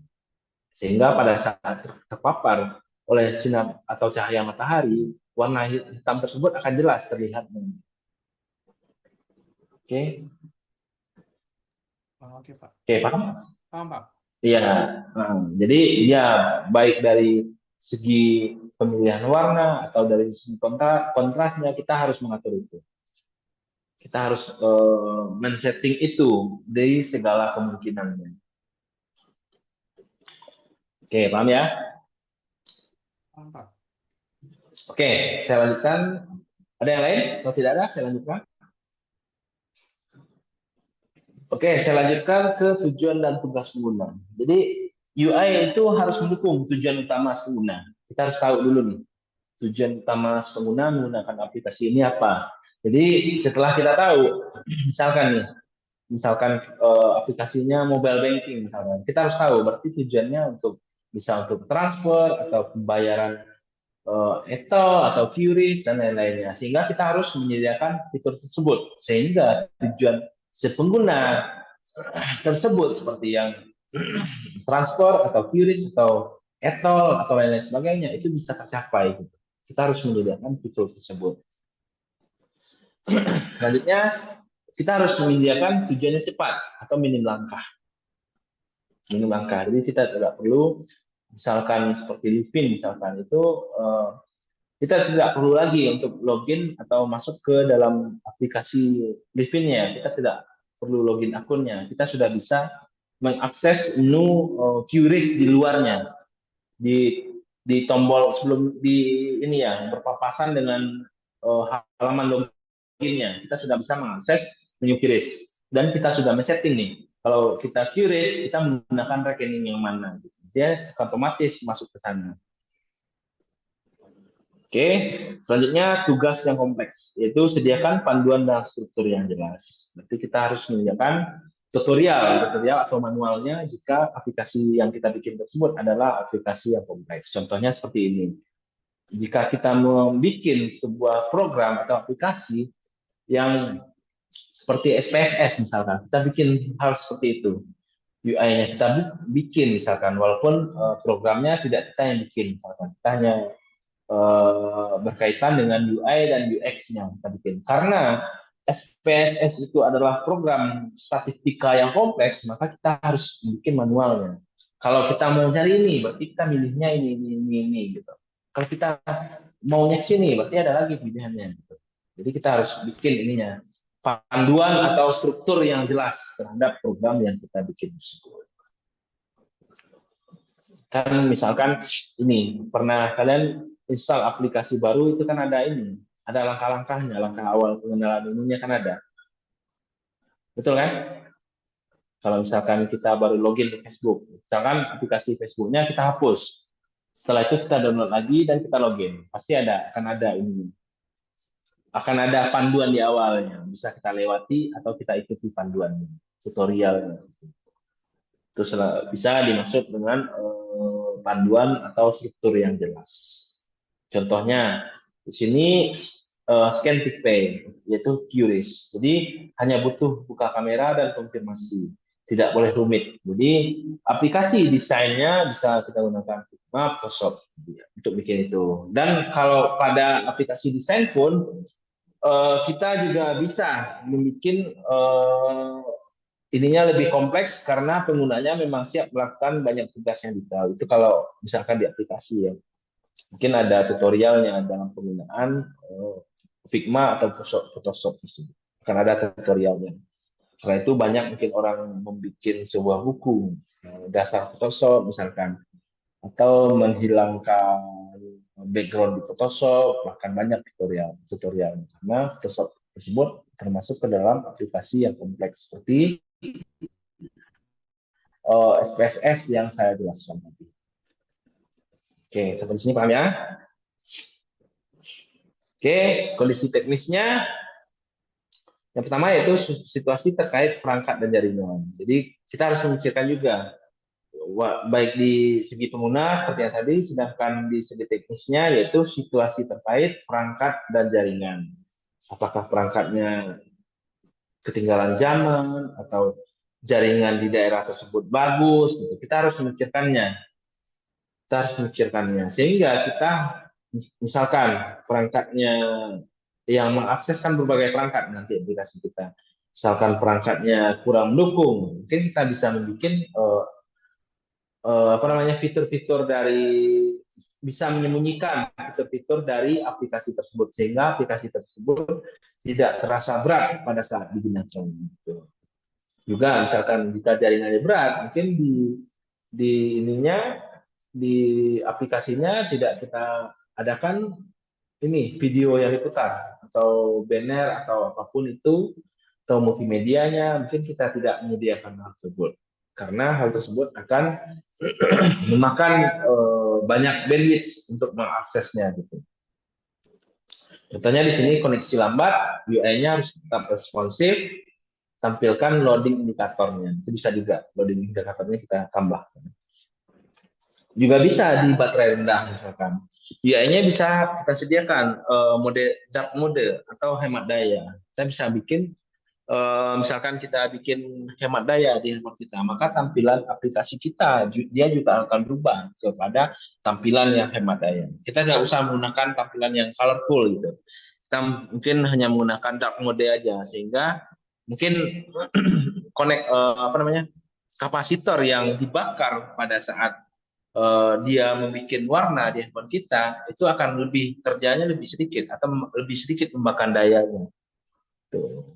Sehingga pada saat terpapar oleh sinar atau cahaya matahari, warna hitam tersebut akan jelas terlihat. Oke. Oh, oke Pak. Oke, paham? Paham Pak. Iya, jadi ya baik dari segi pemilihan warna atau dari segi kontrasnya kita harus mengatur itu. Kita harus men-setting itu dari segala kemungkinannya. Oke, paham ya? Paham, Pak. Oke, saya lanjutkan. Ada yang lain? Kalau tidak ada, saya lanjutkan. Oke, saya lanjutkan ke tujuan dan tugas pengguna. Jadi UI itu harus mendukung tujuan utama pengguna. Kita harus tahu dulu nih, tujuan utama pengguna menggunakan aplikasi ini apa. Jadi setelah kita tahu, misalkan aplikasinya mobile banking misalkan, kita harus tahu berarti tujuannya untuk transfer atau pembayaran atau QRIS dan lain-lainnya. Sehingga kita harus menyediakan fitur tersebut. Sehingga tujuan si pengguna tersebut seperti yang transfer atau QRIS atau etol atau lain-lain sebagainya itu bisa tercapai. Kita harus menyediakan fitur tersebut. Selanjutnya kita harus menyediakan tujuannya cepat atau minim langkah. Minim langkah. Jadi kita tidak perlu misalkan seperti Livin misalkan itu kita tidak perlu lagi untuk login atau masuk ke dalam aplikasi Livin-nya. Kita tidak perlu login akunnya. Kita sudah bisa mengakses menu QRIS di luarnya. Di tombol sebelum di ini ya berpapasan dengan halaman loginnya. Kita sudah bisa mengakses menu QRIS dan kita sudah men-setting nih. Kalau kita QRIS, kita menggunakan rekening yang mana. Dia otomatis masuk ke sana. Oke, selanjutnya tugas yang kompleks, yaitu sediakan panduan dan struktur yang jelas. Berarti kita harus menyediakan tutorial atau manualnya jika aplikasi yang kita bikin tersebut adalah aplikasi yang kompleks. Contohnya seperti ini. Jika kita membuat sebuah program atau aplikasi yang seperti SPSS misalkan, kita bikin hal seperti itu. UI-nya kita bikin misalkan, walaupun programnya tidak kita yang bikin misalkan, kita hanya berkaitan dengan UI dan UX-nya kita bikin. Karena SPSS itu adalah program statistika yang kompleks, maka kita harus bikin manualnya. Kalau kita mau cari ini, berarti kita milihnya ini gitu. Kalau kita mau nyek sini, berarti ada lagi pilihannya. Gitu. Jadi kita harus bikin ininya panduan atau struktur yang jelas terhadap program yang kita bikin tersebut. Kan misalkan ini pernah kalian install aplikasi baru itu kan ada langkah-langkahnya, langkah awal pengenalan umumnya kan ada, betul kan? Kalau misalkan kita baru login ke Facebook, misalkan aplikasi Facebooknya kita hapus, setelah itu kita download lagi dan kita login, pasti akan ada panduan di awalnya, bisa kita lewati atau kita ikuti panduannya, tutorialnya. Terus bisa dimaksud dengan panduan atau struktur yang jelas. Contohnya di sini scan PicPay, yaitu QRIS. Jadi hanya butuh buka kamera dan konfirmasi, tidak boleh rumit. Jadi aplikasi desainnya bisa kita gunakan Figma, Photoshop untuk bikin itu. Dan kalau pada aplikasi desain pun kita juga bisa membuat ininya lebih kompleks karena penggunanya memang siap melakukan banyak tugas yang detail. Itu kalau misalkan di aplikasi ya. Mungkin ada tutorialnya dalam penggunaan Figma atau Photoshop tersebut. Akan ada tutorialnya. Setelah itu banyak mungkin orang membuat sebuah buku dasar Photoshop misalkan, atau menghilangkan background di Photoshop, bahkan banyak tutorial. Karena Photoshop tersebut termasuk ke dalam aplikasi yang kompleks seperti SPSS yang saya jelaskan tadi. Oke, sampai di sini paham ya? Oke, kondisi teknisnya. Yang pertama yaitu situasi terkait perangkat dan jaringan. Jadi kita harus memikirkan juga, baik di segi pengguna seperti yang tadi, sedangkan di segi teknisnya yaitu situasi terkait perangkat dan jaringan. Apakah perangkatnya ketinggalan zaman atau jaringan di daerah tersebut bagus, gitu. Kita harus memikirkannya. Sehingga kita misalkan perangkatnya yang mengakseskan berbagai perangkat nanti aplikasi kita. Misalkan perangkatnya kurang mendukung, mungkin kita bisa membuat apa namanya, fitur-fitur dari, bisa menyembunyikan fitur-fitur dari aplikasi tersebut sehingga aplikasi tersebut tidak terasa berat pada saat digunakan gitu. Juga misalkan jika jaringannya berat, mungkin di ininya, di aplikasinya tidak kita adakan ini video yang diputar atau banner atau apapun itu atau multimedianya, mungkin kita tidak menyediakan hal tersebut karena hal tersebut akan memakan banyak bandwidth untuk mengaksesnya gitu. Contohnya di sini koneksi lambat, UI-nya harus tetap responsif, tampilkan loading indikatornya. Itu bisa juga loading indikatornya kita tambahkan. Juga bisa di baterai rendah misalkan. UI-nya bisa kita sediakan mode dark mode atau hemat daya. Kita bisa bikin misalkan kita bikin hemat daya di handphone kita, maka tampilan aplikasi kita dia juga akan berubah kepada tampilan yang hemat daya. Kita tidak usah menggunakan tampilan yang colorful gitu. Kita mungkin hanya menggunakan dark mode aja sehingga mungkin apa namanya, kapasitor yang dibakar pada saat dia membuat warna di handphone kita itu akan lebih kerjanya lebih sedikit atau lebih sedikit membakar dayanya. Tuh.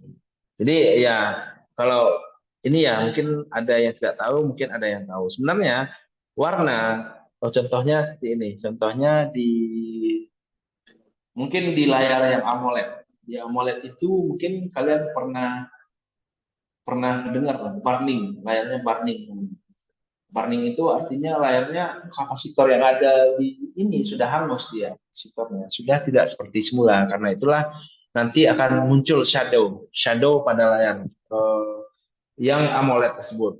Jadi ya kalau ini ya mungkin ada yang tidak tahu, mungkin ada yang tahu. Sebenarnya warna, contohnya seperti ini. Contohnya mungkin di layar yang AMOLED. Di AMOLED itu mungkin kalian pernah pernah dengar burning, layarnya burning. Burning itu artinya layarnya kapasitor yang ada di ini sudah hangus dia, kapasitornya sudah tidak seperti semula. Karena itulah nanti akan muncul shadow pada layar yang AMOLED tersebut.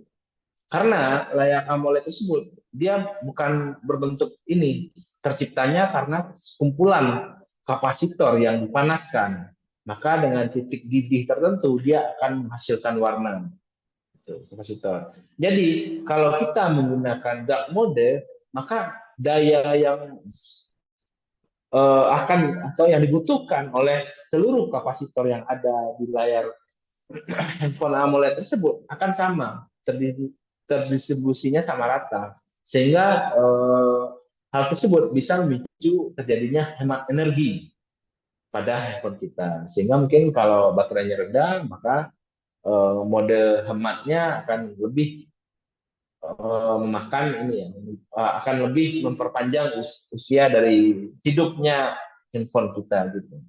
Karena layar AMOLED tersebut dia bukan berbentuk ini, terciptanya karena kumpulan kapasitor yang dipanaskan. Maka dengan titik didih tertentu dia akan menghasilkan warna. Kapasitor. Jadi kalau kita menggunakan dark mode, maka daya yang akan atau yang dibutuhkan oleh seluruh kapasitor yang ada di layar handphone AMOLED tersebut akan sama, terdistribusinya sama rata, sehingga hal tersebut bisa memicu terjadinya hemat energi pada handphone kita. Sehingga mungkin kalau baterainya rendah, maka mode hematnya akan lebih memakan ini ya, akan lebih memperpanjang usia dari hidupnya handphone kita gitu.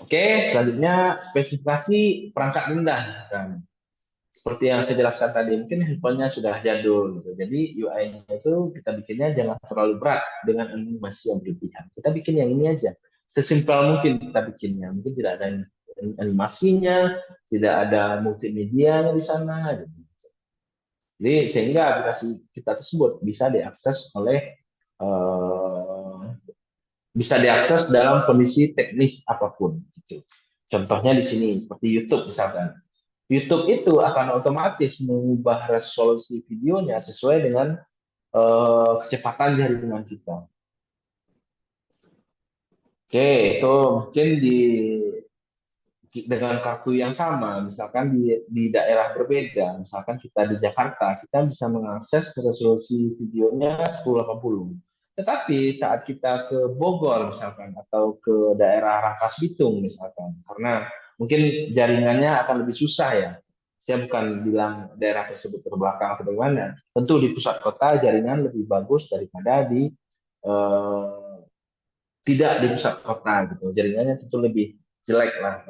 Oke, selanjutnya spesifikasi perangkat rendah misalkan. Seperti yang saya jelaskan tadi, mungkin handphonenya sudah jadul gitu. Jadi UI-nya itu kita bikinnya jangan terlalu berat dengan animasi yang berlebihan. Kita bikin yang ini aja. Sesimpel mungkin kita bikinnya. Mungkin tidak ada animasinya, tidak ada multimedia di sana gitu. Jadi sehingga aplikasi kita tersebut bisa diakses oleh bisa diakses dalam kondisi teknis apapun. Gitu. Contohnya di sini seperti YouTube misalkan. YouTube itu akan otomatis mengubah resolusi videonya sesuai dengan kecepatan jaringan kita. Oke, itu mungkin dengan kartu yang sama, misalkan di daerah berbeda, misalkan kita di Jakarta, kita bisa mengakses resolusi videonya 1080. Tetapi saat kita ke Bogor misalkan atau ke daerah Rangkas Bitung misalkan, karena mungkin jaringannya akan lebih susah ya. Saya bukan bilang daerah tersebut terbelakang atau bagaimana. Tentu di pusat kota jaringan lebih bagus daripada di tidak di pusat kota gitu. Jaringannya tentu lebih jelek lah.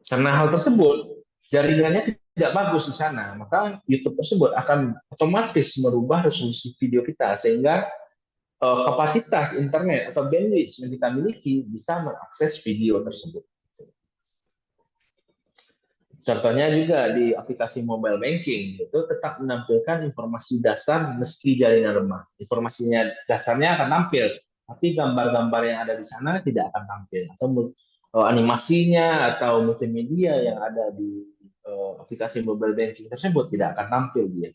Karena hal tersebut jaringannya tidak bagus di sana, maka YouTube tersebut akan otomatis merubah resolusi video kita sehingga kapasitas internet atau bandwidth yang kita miliki bisa mengakses video tersebut. Contohnya juga di aplikasi mobile banking itu tetap menampilkan informasi dasar meski jaringan lemah. Informasinya dasarnya akan tampil, tapi gambar-gambar yang ada di sana tidak akan tampil. Atau animasinya atau multimedia yang ada di aplikasi mobile banking tersebut tidak akan tampil dia.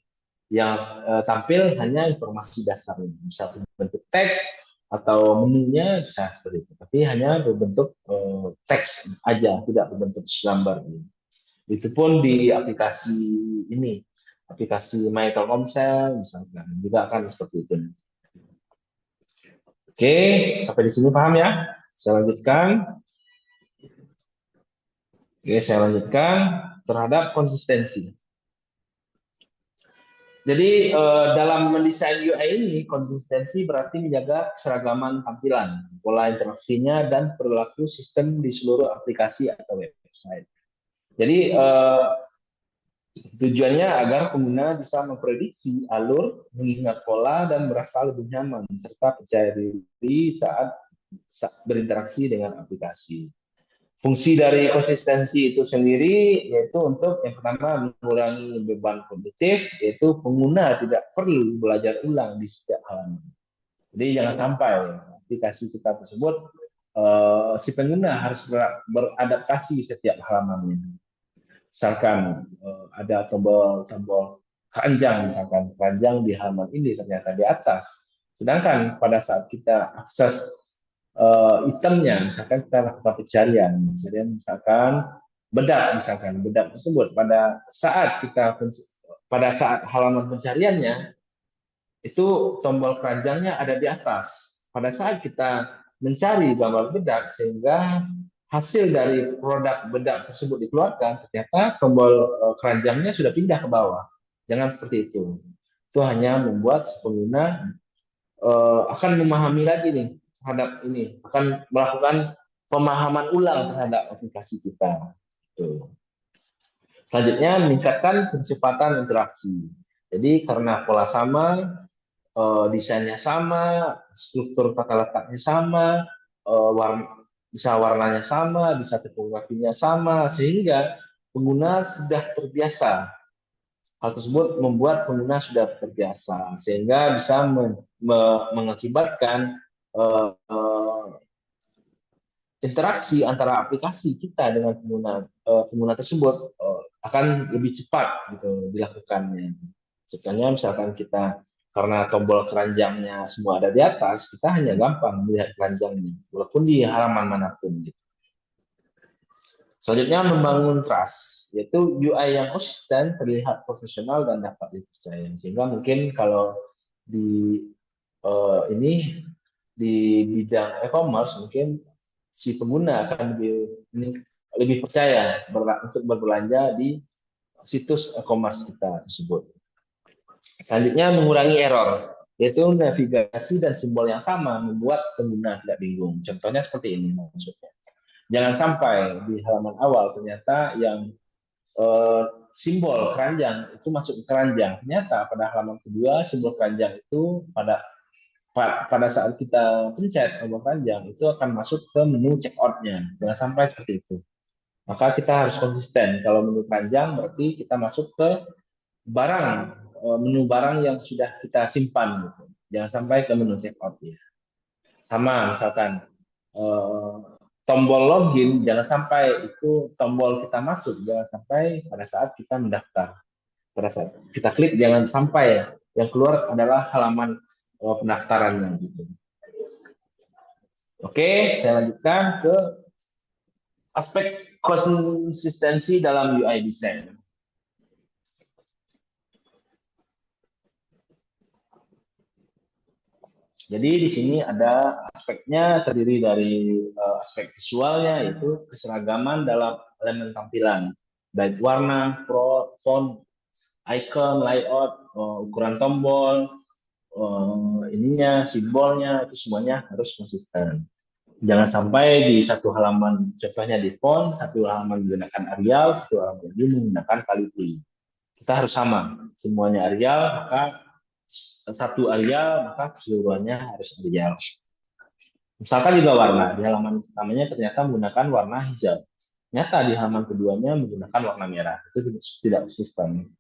Yang tampil hanya informasi dasarnya, bisa berbentuk teks atau menunya bisa seperti itu, tapi hanya berbentuk teks aja, tidak berbentuk gambar. Itu pun di aplikasi ini, aplikasi My Telkomsel misalkan juga akan seperti itu. Oke, sampai di sini paham ya? Saya lanjutkan. Oke, saya lanjutkan terhadap konsistensi. Jadi dalam mendesain UI ini, konsistensi berarti menjaga keseragaman tampilan, pola interaksinya, dan perilaku sistem di seluruh aplikasi atau website. Jadi tujuannya agar pengguna bisa memprediksi alur, mengingat pola, dan merasa lebih nyaman, serta percaya diri saat berinteraksi dengan aplikasi. Fungsi dari konsistensi itu sendiri yaitu untuk yang pertama mengurangi beban kognitif, yaitu pengguna tidak perlu belajar ulang di setiap halaman. Jadi jangan sampai aplikasi kita tersebut si pengguna harus beradaptasi setiap halamannya. Misalkan ada tombol keranjang, misalkan keranjang di halaman ini ternyata di atas, sedangkan pada saat kita akses itemnya, misalkan kita lakukan pencarian misalkan bedak tersebut pada saat halaman pencariannya itu tombol keranjangnya ada di atas. Pada saat kita mencari gambar bedak sehingga hasil dari produk bedak tersebut dikeluarkan, ternyata tombol keranjangnya sudah pindah ke bawah. Jangan seperti itu. Itu hanya membuat pengguna akan memahami lagi nih terhadap ini, akan melakukan pemahaman ulang terhadap aplikasi kita. Selanjutnya, meningkatkan kecepatan interaksi. Jadi karena pola sama, desainnya sama, struktur tata letaknya sama, bisa warnanya sama, bisa tipografinya sama, sehingga pengguna sudah terbiasa. Hal tersebut membuat pengguna sudah terbiasa, sehingga bisa mengakibatkan interaksi antara aplikasi kita dengan pengguna tersebut akan lebih cepat gitu dilakukannya. Contohnya misalkan kita karena tombol keranjangnya semua ada di atas, kita hanya gampang melihat keranjangnya walaupun di halaman manapun. Gitu. Selanjutnya membangun trust, yaitu UI yang konsisten, terlihat profesional dan dapat dipercaya. Sehingga mungkin kalau di ini di bidang e-commerce mungkin si pengguna akan lebih percaya untuk berbelanja di situs e-commerce kita tersebut. Selanjutnya mengurangi error, yaitu navigasi dan simbol yang sama membuat pengguna tidak bingung. Contohnya seperti ini maksudnya. Jangan sampai di halaman awal ternyata yang simbol keranjang itu masuk ke keranjang. Ternyata pada halaman kedua simbol keranjang itu pada saat kita pencet tombol keranjang itu akan masuk ke menu checkout-nya. Jangan sampai seperti itu. Maka kita harus konsisten. Kalau menu keranjang berarti kita masuk ke menu barang yang sudah kita simpan. Gitu. Jangan sampai ke menu checkout ya. Sama misalkan tombol login, jangan sampai itu tombol kita masuk, jangan sampai pada saat kita mendaftar. Pada saat kita klik, jangan sampai yang keluar adalah halaman pendaftarannya. Gitu. Oke, saya lanjutkan ke aspek konsistensi dalam UI design. Jadi di sini ada aspeknya terdiri dari aspek visualnya, yaitu keseragaman dalam elemen tampilan, baik warna, font, icon, layout, ukuran tombol, simbolnya, itu semuanya harus konsisten. Jangan sampai di satu halaman, contohnya di font, satu halaman menggunakan Arial, satu halaman lagi menggunakan Calibri. Kita harus sama, semuanya Arial, maka satu Arial, maka keseluruhannya harus Arial. Misalkan juga warna, di halaman pertamanya ternyata menggunakan warna hijau. Ternyata di halaman keduanya menggunakan warna merah. Itu tidak konsisten.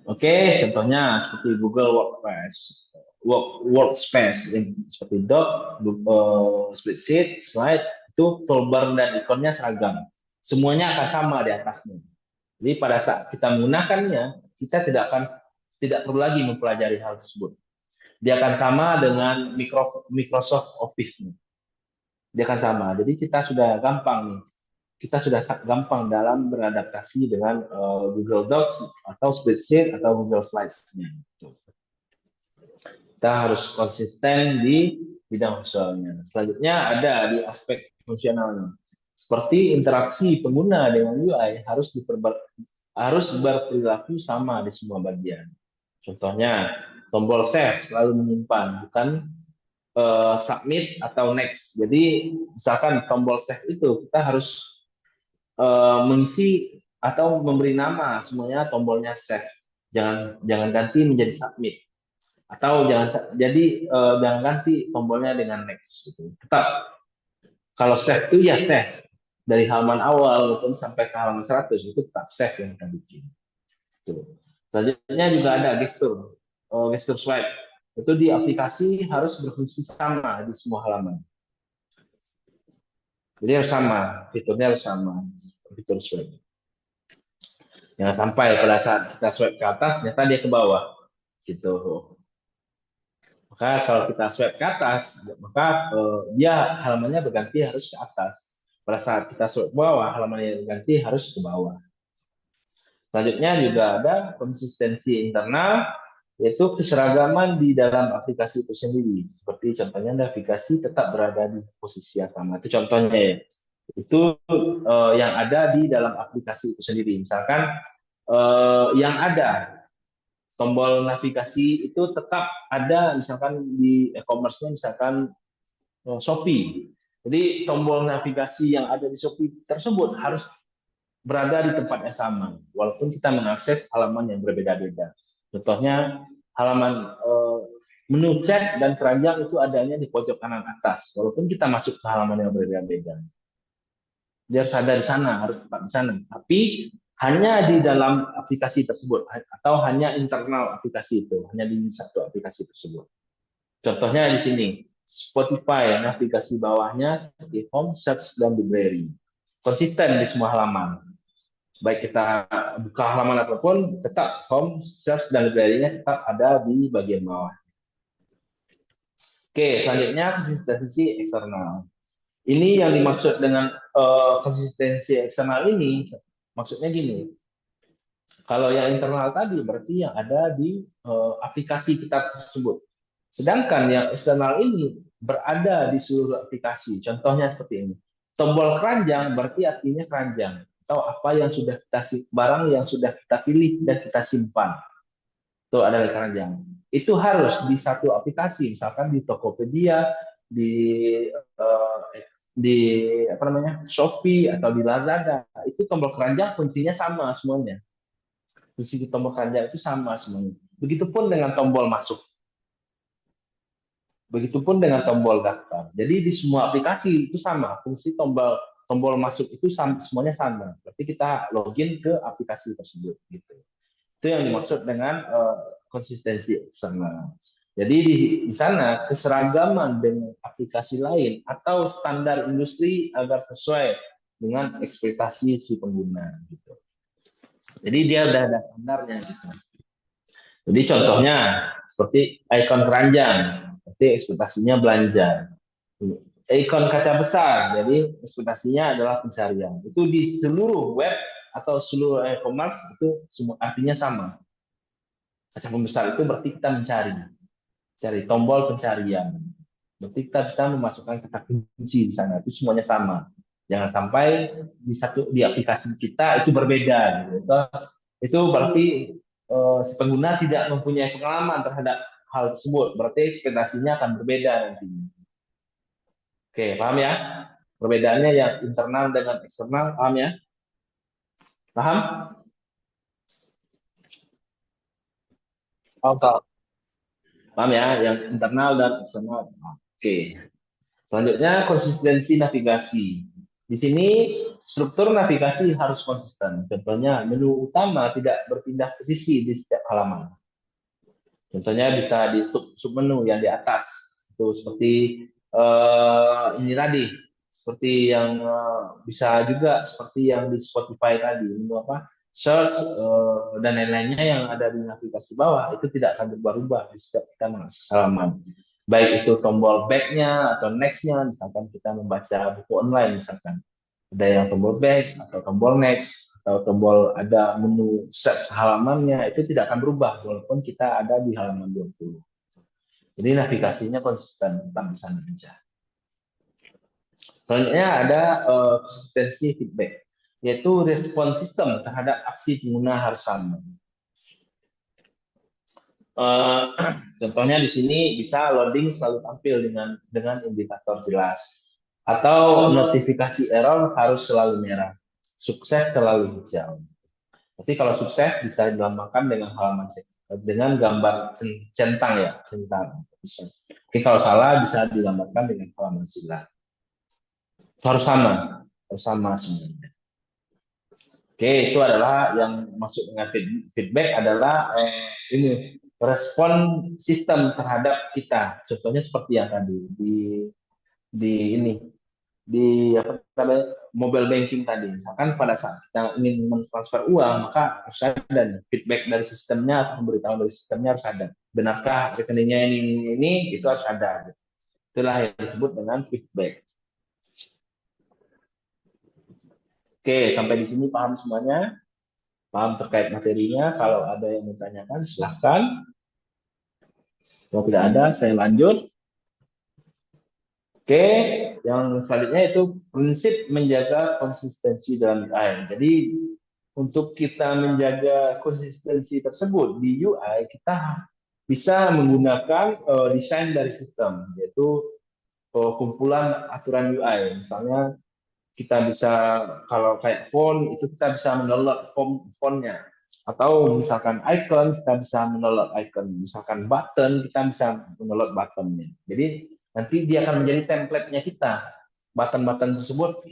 Oke, contohnya seperti Google Workspace seperti Doc, Spreadsheet, Slide, itu toolbar dan ikonnya seragam. Semuanya akan sama di atasnya. Jadi pada saat kita menggunakannya, kita tidak perlu lagi mempelajari hal tersebut. Dia akan sama dengan Microsoft Office. Dia akan sama. Jadi kita sudah gampang nih. kita sudah gampang dalam beradaptasi dengan Google Docs atau spreadsheet atau Google Slides-nya. Kita harus konsisten di bidang visualnya. Selanjutnya ada di aspek fungsionalnya. Seperti interaksi pengguna dengan UI harus berperilaku sama di semua bagian. Contohnya, tombol save selalu menyimpan, bukan submit atau next. Jadi, misalkan tombol save itu kita harus mengisi atau memberi nama semuanya tombolnya save. Jangan ganti menjadi submit. Atau jangan ganti tombolnya dengan next gitu. Tetap kalau save itu ya save dari halaman awal maupun sampai ke halaman 100 itu tetap save yang kita bikin. Gitu. Selanjutnya juga ada gestur swipe. Itu di aplikasi harus berfungsi sama di semua halaman. Jadi harus sama, fiturnya harus sama, fitur swipe. Jangan sampai pada saat kita swipe ke atas, ternyata dia ke bawah. Gitu. Maka kalau kita swipe ke atas, maka dia halamannya berganti harus ke atas. Pada saat kita swipe ke bawah, halamannya berganti harus ke bawah. Selanjutnya juga ada konsistensi internal, yaitu keseragaman di dalam aplikasi itu sendiri. Seperti contohnya navigasi tetap berada di posisi yang sama. Itu contohnya ya. Itu yang ada di dalam aplikasi itu sendiri. Misalkan yang ada tombol navigasi itu tetap ada misalkan di e-commerce-nya misalkan Shopee. Jadi tombol navigasi yang ada di Shopee tersebut harus berada di tempat yang sama walaupun kita mengakses halaman yang berbeda-beda. Contohnya halaman menu chat dan keranjang itu adanya di pojok kanan atas walaupun kita masuk ke halaman yang berbeda-beda. Dia harus ada di sana, harus tetap di sana. Tapi hanya di dalam aplikasi tersebut atau hanya internal aplikasi itu, hanya di satu aplikasi tersebut. Contohnya di sini, Spotify, navigasi bawahnya seperti Home, Search, dan Library. Konsisten di semua halaman. Baik kita buka halaman apapun, tetap Home, Search, dan Library-nya tetap ada di bagian bawah. Oke, selanjutnya konsistensi eksternal. Ini yang dimaksud dengan konsistensi eksternal ini, maksudnya gini, kalau yang internal tadi berarti yang ada di aplikasi kita tersebut. Sedangkan yang eksternal ini berada di seluruh aplikasi. Contohnya seperti ini. Tombol keranjang berarti artinya keranjang atau apa yang sudah barang yang sudah kita pilih dan kita simpan. Itu adalah keranjang. Itu harus di satu aplikasi, misalkan di Tokopedia, di apa namanya Shopee atau di Lazada, itu tombol keranjang kuncinya sama semuanya. Kunci tombol keranjang itu sama semuanya. Begitupun dengan tombol masuk. Begitupun dengan tombol daftar. Jadi di semua aplikasi itu sama, fungsi tombol masuk itu semuanya sama. Berarti kita login ke aplikasi tersebut gitu. Itu yang dimaksud dengan konsistensi eksternal. Jadi di sana keseragaman dengan aplikasi lain atau standar industri agar sesuai dengan ekspektasi si pengguna gitu. Jadi dia udah ada standarnya gitu. Jadi contohnya seperti ikon keranjang, berarti ekspektasinya belanja. Ikon kaca besar, jadi ekspektasinya adalah pencarian. Itu di seluruh web atau seluruh e-commerce itu semua artinya sama. Kaca pembesar itu berarti kita cari tombol pencarian. Berarti kita bisa memasukkan kata kunci di sana. Itu semuanya sama. Jangan sampai di aplikasi kita itu berbeda. Gitu. Itu berarti si pengguna tidak mempunyai pengalaman terhadap hal tersebut. Berarti ekspektasinya akan berbeda nantinya. Oke, paham ya? Perbedaannya yang internal dengan eksternal, paham ya? Paham? Paham ya? Yang internal dan eksternal. Oke. Selanjutnya konsistensi navigasi. Di sini struktur navigasi harus konsisten. Contohnya menu utama tidak berpindah posisi di setiap halaman. Contohnya bisa di submenu yang di atas. Itu seperti ini tadi. Seperti yang bisa juga seperti yang di Spotify tadi. Menu apa? Search dan lain-lainnya yang ada di navigasi bawah itu tidak akan berubah-ubah di setiap kita mengakses halaman. Baik itu tombol back-nya atau next-nya, misalkan kita membaca buku online misalkan. Ada yang tombol back atau tombol next atau tombol ada menu search halamannya itu tidak akan berubah walaupun kita ada di halaman 20. Jadi navigasinya konsisten tetap di sana aja. Selanjutnya ada konsistensi feedback, yaitu respon sistem terhadap aksi pengguna harus sama. Contohnya di sini bisa loading selalu tampil dengan indikator jelas, atau notifikasi error harus selalu merah, sukses selalu hijau. Jadi kalau sukses bisa dilambangkan dengan halaman dengan gambar centang ya, centang. Bisa. Tapi kalau salah bisa dilambangkan dengan halaman silang. Harus sama semuanya. Oke, itu adalah yang masuk dengan feedback adalah ini respon sistem terhadap kita. Contohnya seperti yang tadi di ini di apa namanya mobile banking tadi. Misalkan pada saat kita ingin mentransfer uang, maka harus ada nih, feedback dari sistemnya atau pemberitahuan dari sistemnya harus ada. Benarkah rekeningnya ini itu harus ada. Itulah yang disebut dengan feedback. Oke, sampai di sini paham semuanya? Paham terkait materinya? Kalau ada yang mau tanyakan, silahkan. Kalau tidak ada, saya lanjut. Oke, yang selanjutnya itu prinsip menjaga konsistensi dalam UI. Jadi, untuk kita menjaga konsistensi tersebut di UI, kita bisa menggunakan desain dari sistem, yaitu kumpulan aturan UI. Misalnya, kita bisa kalau kayak font itu kita bisa mendownload fontnya, atau misalkan icon kita bisa mendownload icon, misalkan button kita bisa mendownload buttonnya. Jadi nanti dia akan menjadi template-nya kita. Button-button tersebut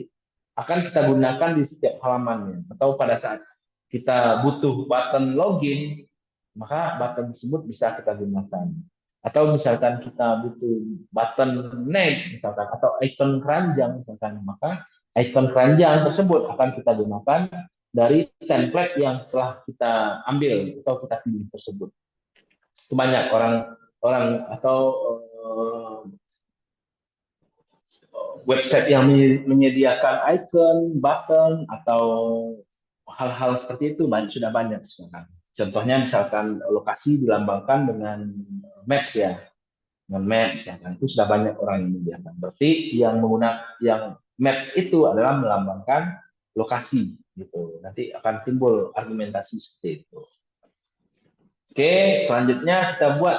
akan kita gunakan di setiap halamannya, atau pada saat kita butuh button login maka button tersebut bisa kita gunakan. Atau misalkan kita butuh button next misalkan, atau icon keranjang misalkan, maka icon keranjang tersebut akan kita gunakan dari template yang telah kita ambil atau kita pilih tersebut. Itu banyak orang atau website yang menyediakan icon, button atau hal-hal seperti itu sudah banyak sekarang. Contohnya misalkan lokasi dilambangkan dengan maps ya, dengan maps ya kan, itu sudah banyak orang yang menyediakan. Berarti yang menggunakan yang maps itu adalah melambangkan lokasi gitu. Nanti akan timbul argumentasi seperti itu. Oke, selanjutnya kita buat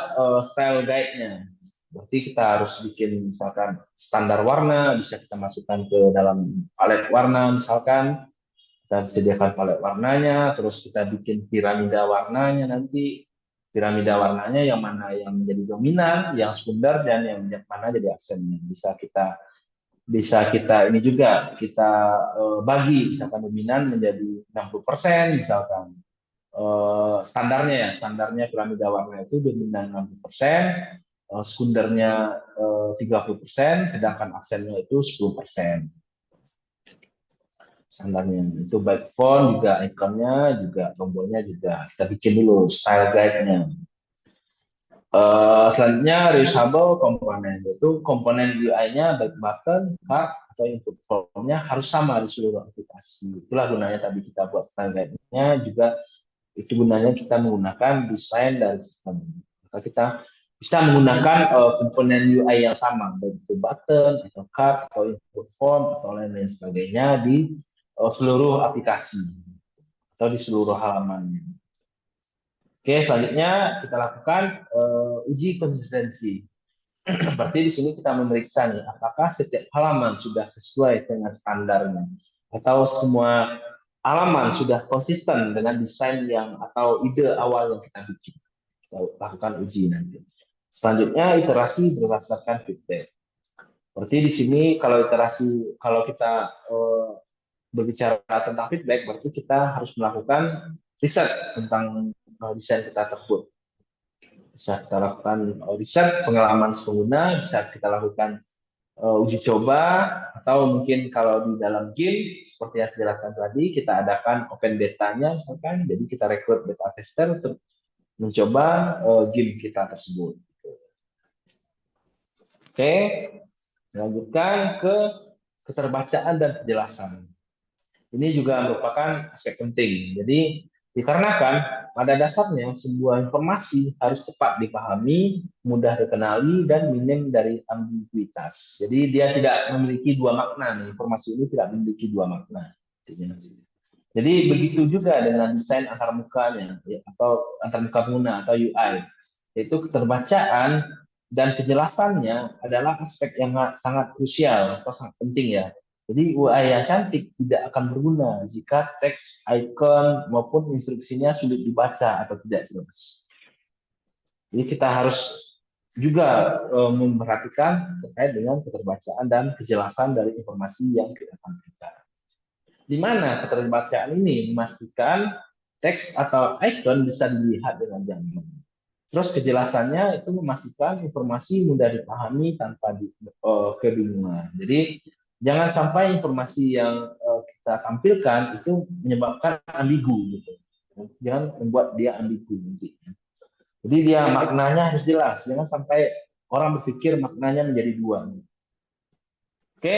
style guide-nya. Berarti kita harus bikin misalkan standar warna, bisa kita masukkan ke dalam palet warna misalkan. Kita sediakan palet warnanya, terus kita bikin piramida warnanya nanti. Piramida warnanya yang mana yang menjadi dominan, yang sekunder, dan yang mana jadi aksennya. Bisa kita ini juga kita bagi misalkan dominan menjadi 60% misalkan. Standarnya piramida warna itu dominan 60%, sekundernya 30%, sedangkan aksennya itu 10%. Standarnya itu baik font juga, ikonnya juga, tombolnya juga kita bikin dulu style guide-nya. Selanjutnya reusable komponen, yaitu komponen UI-nya baik button, card, atau input form-nya harus sama di seluruh aplikasi. Itulah gunanya tadi kita buat style guide-nya, juga itu gunanya kita menggunakan desain dari sistem. Maka kita bisa menggunakan komponen UI yang sama, baik itu button, atau card, atau input form, atau lain-lain sebagainya di seluruh aplikasi atau di seluruh halamannya. Oke, selanjutnya kita lakukan uji konsistensi. Berarti di sini kita memeriksa nih, apakah setiap halaman sudah sesuai dengan standarnya, atau semua halaman sudah konsisten dengan desain yang atau ide awal yang kita bikin. Kita lakukan uji nanti. Selanjutnya iterasi berdasarkan feedback. Berarti di sini kalau kita berbicara tentang feedback, berarti kita harus melakukan riset tentang desain kita tersebut. Bisa kita lakukan riset pengalaman pengguna, bisa kita lakukan uji coba, atau mungkin kalau di dalam game seperti yang saya jelaskan tadi, kita adakan open beta-nya misalkan, jadi kita rekrut beta tester untuk mencoba game kita tersebut. Oke, lanjutkan ke keterbacaan dan kejelasan. Ini juga merupakan aspek penting. Jadi dikarenakan pada dasarnya sebuah informasi harus cepat dipahami, mudah dikenali, dan minim dari ambiguitas. Jadi dia tidak memiliki dua makna. Nih. Informasi ini tidak memiliki dua makna. Jadi begitu juga dengan desain antarmukanya ya, atau antarmuka pengguna atau UI, yaitu keterbacaan dan kejelasannya adalah aspek yang sangat krusial atau sangat penting ya. Jadi UI yang cantik tidak akan berguna jika teks, icon maupun instruksinya sulit dibaca atau tidak jelas. Jadi kita harus juga memperhatikan terkait dengan keterbacaan dan kejelasan dari informasi yang kita tampilkan. Di mana keterbacaan ini memastikan teks atau icon bisa dilihat dengan jelas. Terus kejelasannya itu memastikan informasi mudah dipahami tanpa kebingungan. Jadi jangan sampai informasi yang kita tampilkan itu menyebabkan ambigu gitu. Jangan membuat dia ambigu nanti. Jadi dia maknanya harus jelas. Jangan sampai orang berpikir maknanya menjadi dua. Oke,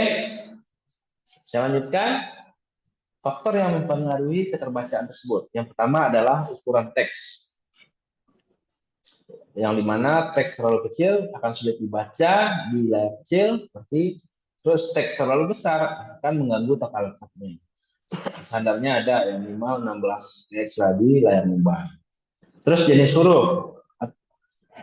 saya lanjutkan. Faktor yang mempengaruhi keterbacaan tersebut. Yang pertama adalah ukuran teks. Yang dimana teks terlalu kecil akan sulit dibaca di layar kecil, seperti terus teks terlalu besar akan mengganggu tata letaknya. Standarnya ada yang minimal 16 teks di layar mobile. Terus jenis huruf.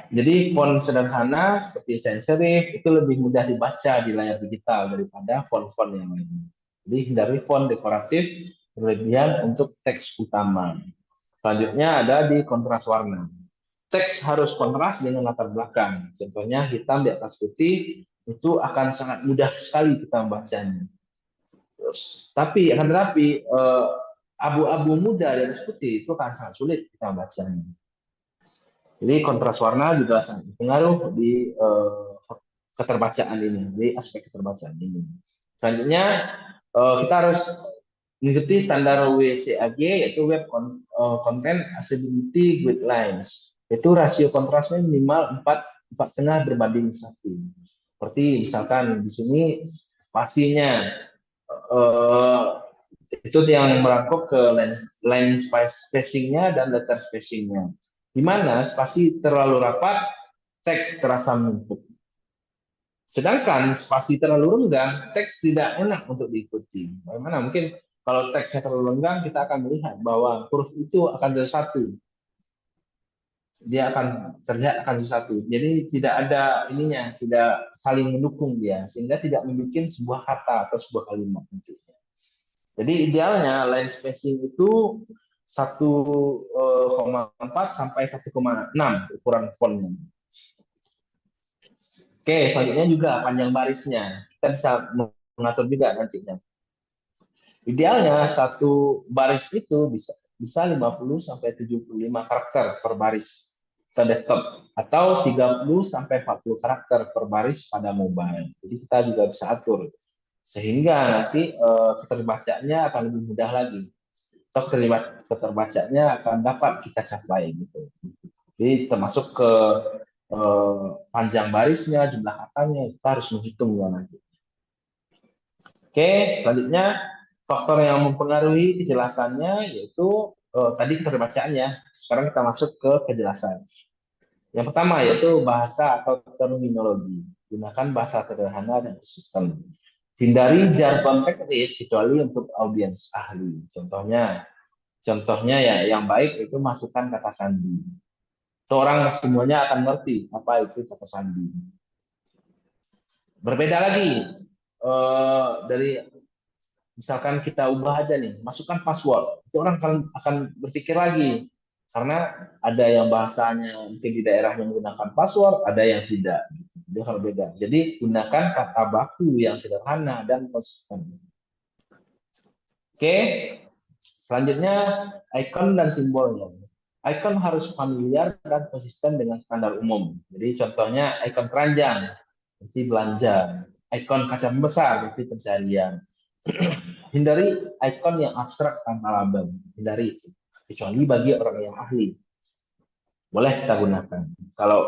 Jadi font sederhana seperti sans serif itu lebih mudah dibaca di layar digital daripada font-font yang lain. Jadi hindari font dekoratif berlebihan untuk teks utama. Selanjutnya ada di kontras warna. Teks harus kontras dengan latar belakang. Contohnya hitam di atas putih itu akan sangat mudah sekali kita membacanya. Tapi abu-abu muda di atas putih itu akan sangat sulit kita membacanya. Jadi kontras warna juga sangat berpengaruh di keterbacaan ini, di aspek keterbacaan ini. Selanjutnya kita harus mengikuti standar WCAG yaitu Web Content Accessibility Guidelines. Itu rasio kontrasnya minimal 4,5 berbanding 1. Seperti misalkan di sini spasinya itu yang merangkuk ke line spacing-nya dan letter spacing-nya. Di mana spasi terlalu rapat, teks terasa menumpuk. Sedangkan spasi terlalu renggang, teks tidak enak untuk diikuti. Bagaimana? Mungkin kalau teksnya terlalu renggang, kita akan melihat bahwa huruf itu akan bersatu. Dia akan terlihat akan sesuatu. Jadi tidak ada ininya, tidak saling mendukung dia, sehingga tidak membuat sebuah kata atau sebuah kalimat. Jadi idealnya line spacing itu 1,4 sampai 1,6 ukuran fontnya. Oke, selanjutnya juga panjang barisnya. Kita bisa mengatur juga nantinya. Idealnya satu baris itu bisa 50 sampai 75 karakter per baris pada desktop atau 30 sampai 40 karakter per baris pada mobile. Jadi kita juga bisa atur sehingga nanti keterbacaannya akan lebih mudah lagi. Atau keterbacaannya akan dapat kita capai gitu. Jadi termasuk ke panjang barisnya, jumlah katanya, kita harus menghitungnya nanti. Oke, selanjutnya faktor yang mempengaruhi kejelasannya yaitu tadi keterbacaannya. Sekarang kita masuk ke kejelasan. Yang pertama yaitu bahasa atau terminologi. Gunakan bahasa sederhana dan sistem. Hindari jargon teknis kecuali untuk audiens ahli. Contohnya ya yang baik itu masukkan kata sandi. Seorang semuanya akan ngerti apa itu kata sandi. Berbeda lagi dari misalkan kita ubah aja nih, masukkan password. Itu orang akan berpikir lagi karena ada yang bahasanya mungkin di daerahnya menggunakan password, ada yang tidak. Itu hal beda. Jadi gunakan kata baku yang sederhana dan konsisten. Oke, selanjutnya icon dan simbolnya. Icon harus familiar dan konsisten dengan standar umum. Jadi contohnya icon keranjang, seperti belanja. Icon kaca besar, seperti pencarian. Hindari icon yang abstrak tanpa label. Hindari itu. Kecuali bagi orang yang ahli. Boleh kita gunakan. Kalau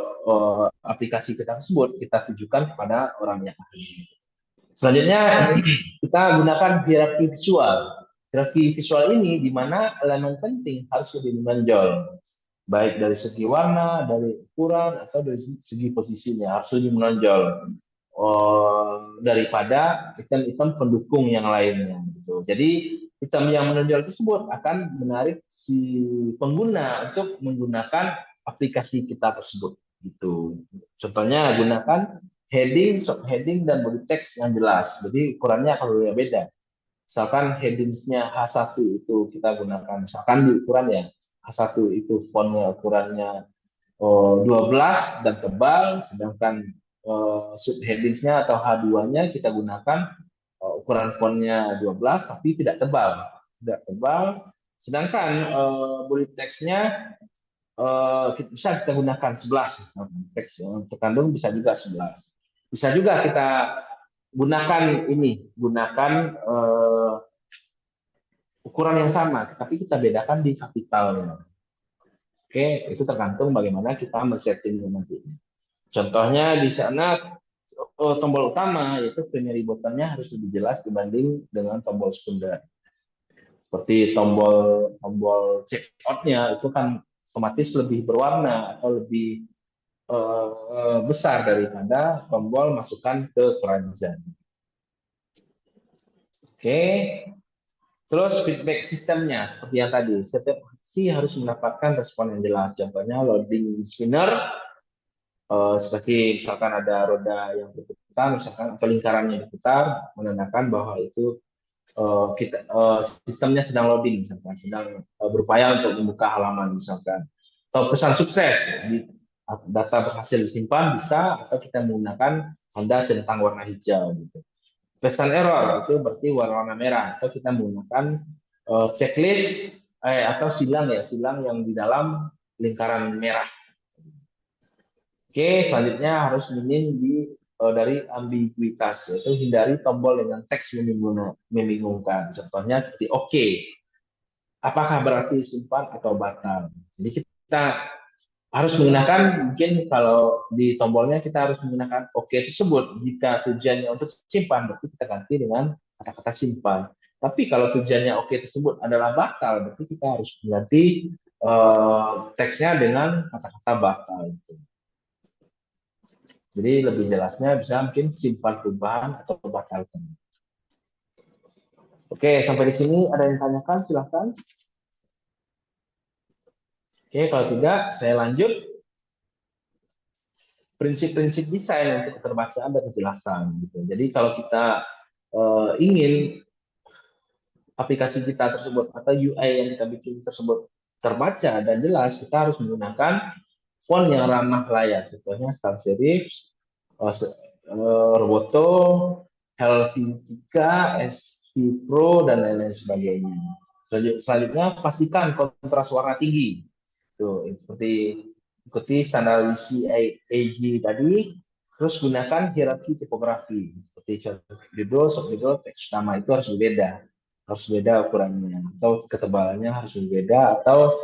aplikasi kita tersebut, kita tujukan kepada orang yang ahli. Selanjutnya, kita gunakan hierarki visual. Hierarki visual ini di mana elemen penting harus lebih menonjol, baik dari segi warna, dari ukuran, atau dari segi posisinya harus lebih menonjol daripada item-item pendukung yang lainnya. Gitu. Jadi item yang menonjol tersebut akan menarik si pengguna untuk menggunakan aplikasi kita tersebut. Gitu. Contohnya gunakan heading, subheading, dan body text yang jelas. Jadi ukurannya akan berbeda. Misalkan headingsnya H1 itu kita gunakan, misalkan di ukuran ya, H1 itu fontnya ukurannya 12 dan tebal, sedangkan subheadingsnya atau H2-nya kita gunakan ukuran fontnya 12 tapi tidak tebal. Tidak tebal, sedangkan body text-nya bisa kita gunakan 11, teks yang terkandung bisa juga 11. Bisa juga kita gunakan ukuran yang sama, tapi kita bedakan di kapitalnya. Oke, itu tergantung bagaimana kita men-settingnya nanti. Contohnya di sana tombol utama yaitu primary buttonnya harus lebih jelas dibanding dengan tombol sekunder. Seperti tombol check out-nya itu kan otomatis lebih berwarna atau lebih besar daripada tombol masukkan ke keranjang. Oke, terus feedback sistemnya seperti yang tadi, setiap aksi harus mendapatkan respon yang jelas. Contohnya loading spinner, seperti misalkan ada roda yang berputar, misalkan atau lingkarannya diputar, menandakan bahwa itu sistemnya sedang loading, misalkan sedang berupaya untuk membuka halaman, misalkan. Atau pesan sukses, data berhasil disimpan bisa, atau kita menggunakan tanda centang warna hijau. Gitu. Pesan error itu berarti warna merah, atau kita menggunakan checklist atau silang yang di dalam lingkaran merah. Oke, selanjutnya harus minim dari ambiguitas, yaitu hindari tombol dengan teks membingungkan. Contohnya seperti oke. Apakah berarti simpan atau batal? Jadi kita harus menggunakan, mungkin kalau di tombolnya kita harus menggunakan oke tersebut. Jika tujuannya untuk simpan, berarti kita ganti dengan kata-kata simpan. Tapi kalau tujuannya oke tersebut adalah batal, berarti kita harus mengganti teksnya dengan kata-kata batal. Jadi lebih jelasnya bisa mungkin simpan perubahan atau batalkan. Oke, sampai di sini ada yang tanyakan, silahkan. Oke, kalau tidak, saya lanjut. Prinsip-prinsip desain untuk keterbacaan dan kejelasan. Gitu. Jadi kalau kita ingin aplikasi kita tersebut atau UI yang kita bikin tersebut terbaca dan jelas, kita harus menggunakan font yang ramah layar. Contohnya sans serif, Roboto, Helvetica, SV Pro, dan lain-lain sebagainya. Selanjutnya, pastikan kontras warna tinggi. Tuh, seperti ikuti standar WCAG tadi, terus gunakan hierarki tipografi. Seperti judul, subjudul, teks utama itu harus berbeda. Harus beda ukurannya, atau ketebalannya harus berbeda, atau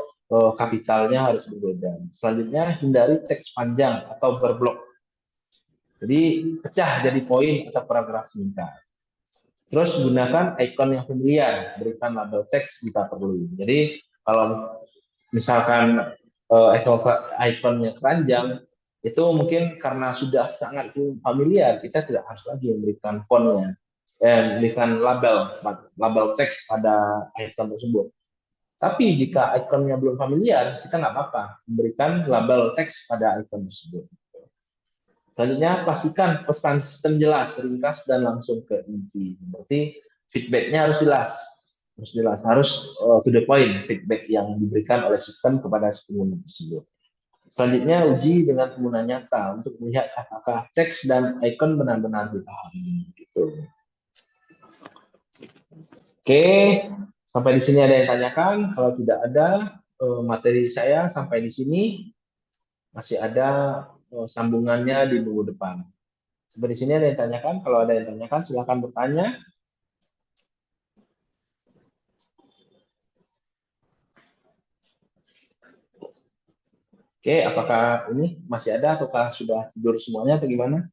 kapitalnya harus berbeda. Selanjutnya, hindari teks panjang atau berblok. Jadi pecah jadi poin atau paragraf singkat. Terus gunakan icon yang familiar, berikan label teks jika perlu. Jadi kalau misalkan iconnya keranjang, itu mungkin karena sudah sangat familiar, kita tidak harus lagi memberikan fontnya, memberikan label teks pada icon tersebut. Tapi jika iconnya belum familiar, kita nggak apa-apa memberikan label teks pada icon tersebut. Selanjutnya, pastikan pesan sistem jelas, ringkas, dan langsung ke inti. Berarti feedback-nya harus jelas, harus to the point feedback yang diberikan oleh sistem kepada pengguna tersebut. Selanjutnya, uji dengan pengguna nyata untuk melihat apakah teks dan icon benar-benar dipahami. Gitu. Oke, sampai di sini ada yang tanyakan. Kalau tidak ada, materi saya sampai di sini. Masih ada sambungannya di minggu depan. Sampai di sini ada yang tanyakan. Kalau ada yang tanyakan, silakan bertanya. Oke, apakah ini masih ada ataukah sudah tidur semuanya atau gimana?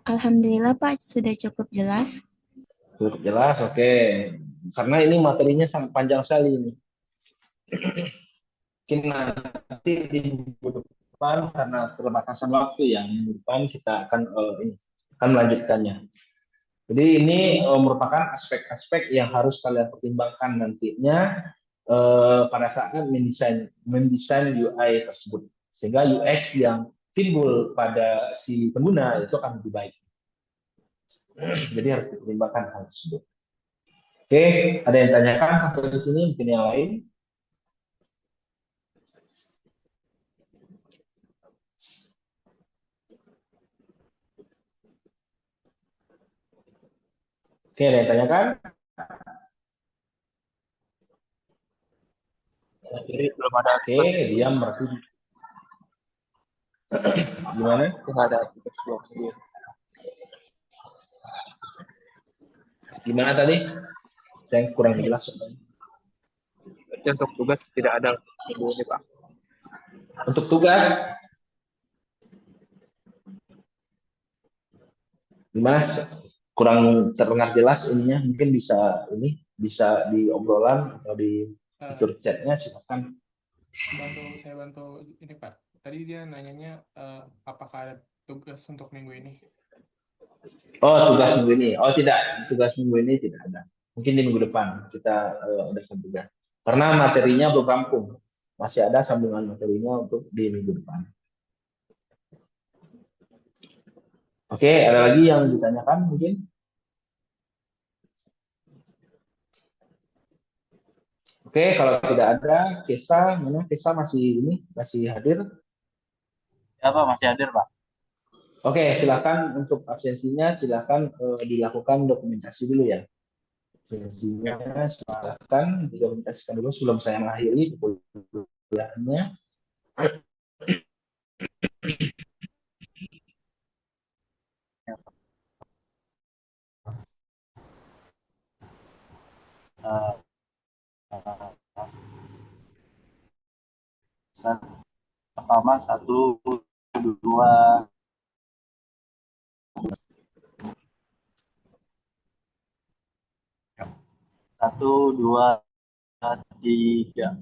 Alhamdulillah Pak, sudah cukup jelas. Cukup jelas, oke. karena ini materinya sangat panjang sekali ini. Mungkin nanti di minggu depan karena keterbatasan waktu ya, minggu depan kita akan melanjutkannya. Jadi ini merupakan aspek-aspek yang harus kalian pertimbangkan nantinya pada saat mendesain UI tersebut, sehingga UX yang timbul pada si pengguna itu akan lebih baik. Jadi harus dipertimbangkan hal tersebut. Oke, ada yang tanyakan sampai di sini? Mungkin yang lain? Oke, ada yang tanyakan? Jadi belum ada Oke, diam berarti. Gimana? nggak ada tugas blog sendiri. Gimana tadi? Saya kurang jelas. Berarti untuk tugas tidak ada minggu ini, Pak. Untuk tugas, gimana? Kurang terdengar jelas ininya. Mungkin bisa di obrolan atau di fitur chatnya, silakan. Saya bantu ini Pak. Tadi dia nanyanya apakah ada tugas untuk minggu ini? Oh, tugas minggu ini. Oh, tidak. Tugas minggu ini tidak ada. Mungkin di minggu depan kita adakan tugas. Karena materinya belum rampung. Masih ada sambungan materinya untuk di minggu depan. Oke, ada lagi yang ditanyakan mungkin? Oke, kalau tidak ada, Kesa, mana Kesa masih hadir? Ya, Pak, masih hadir, Pak. Oke, silakan untuk absensinya silakan dilakukan dokumentasi dulu ya. Absensinya silakan didokumentasikan dulu sebelum saya mengakhiri kuliahnya. Pertama 1, 2, 1, 2, 3,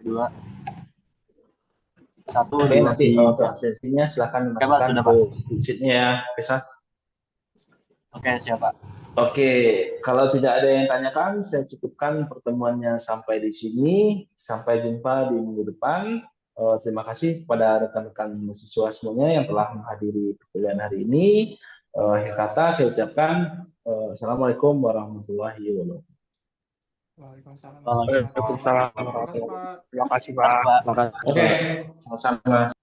2, 1, Oke, 2, nanti untuk 3. absensinya silakan Oke, Pak, masukkan sudah, ke Pak. sheet-nya ya, Kesa. Oke, siap, Pak. Oke, kalau tidak ada yang tanyakan, saya cukupkan pertemuannya sampai di sini. Sampai jumpa di minggu depan. Terima kasih kepada rekan-rekan mahasiswa semuanya yang telah menghadiri perkuliahan hari ini. Akhir kata saya ucapkan Assalamualaikum warahmatullahi wabarakatuh. Waalaikumsalam. Waalaikumsalam. Terima kasih Pak. Terima kasih, Pak. Oke, sama-sama.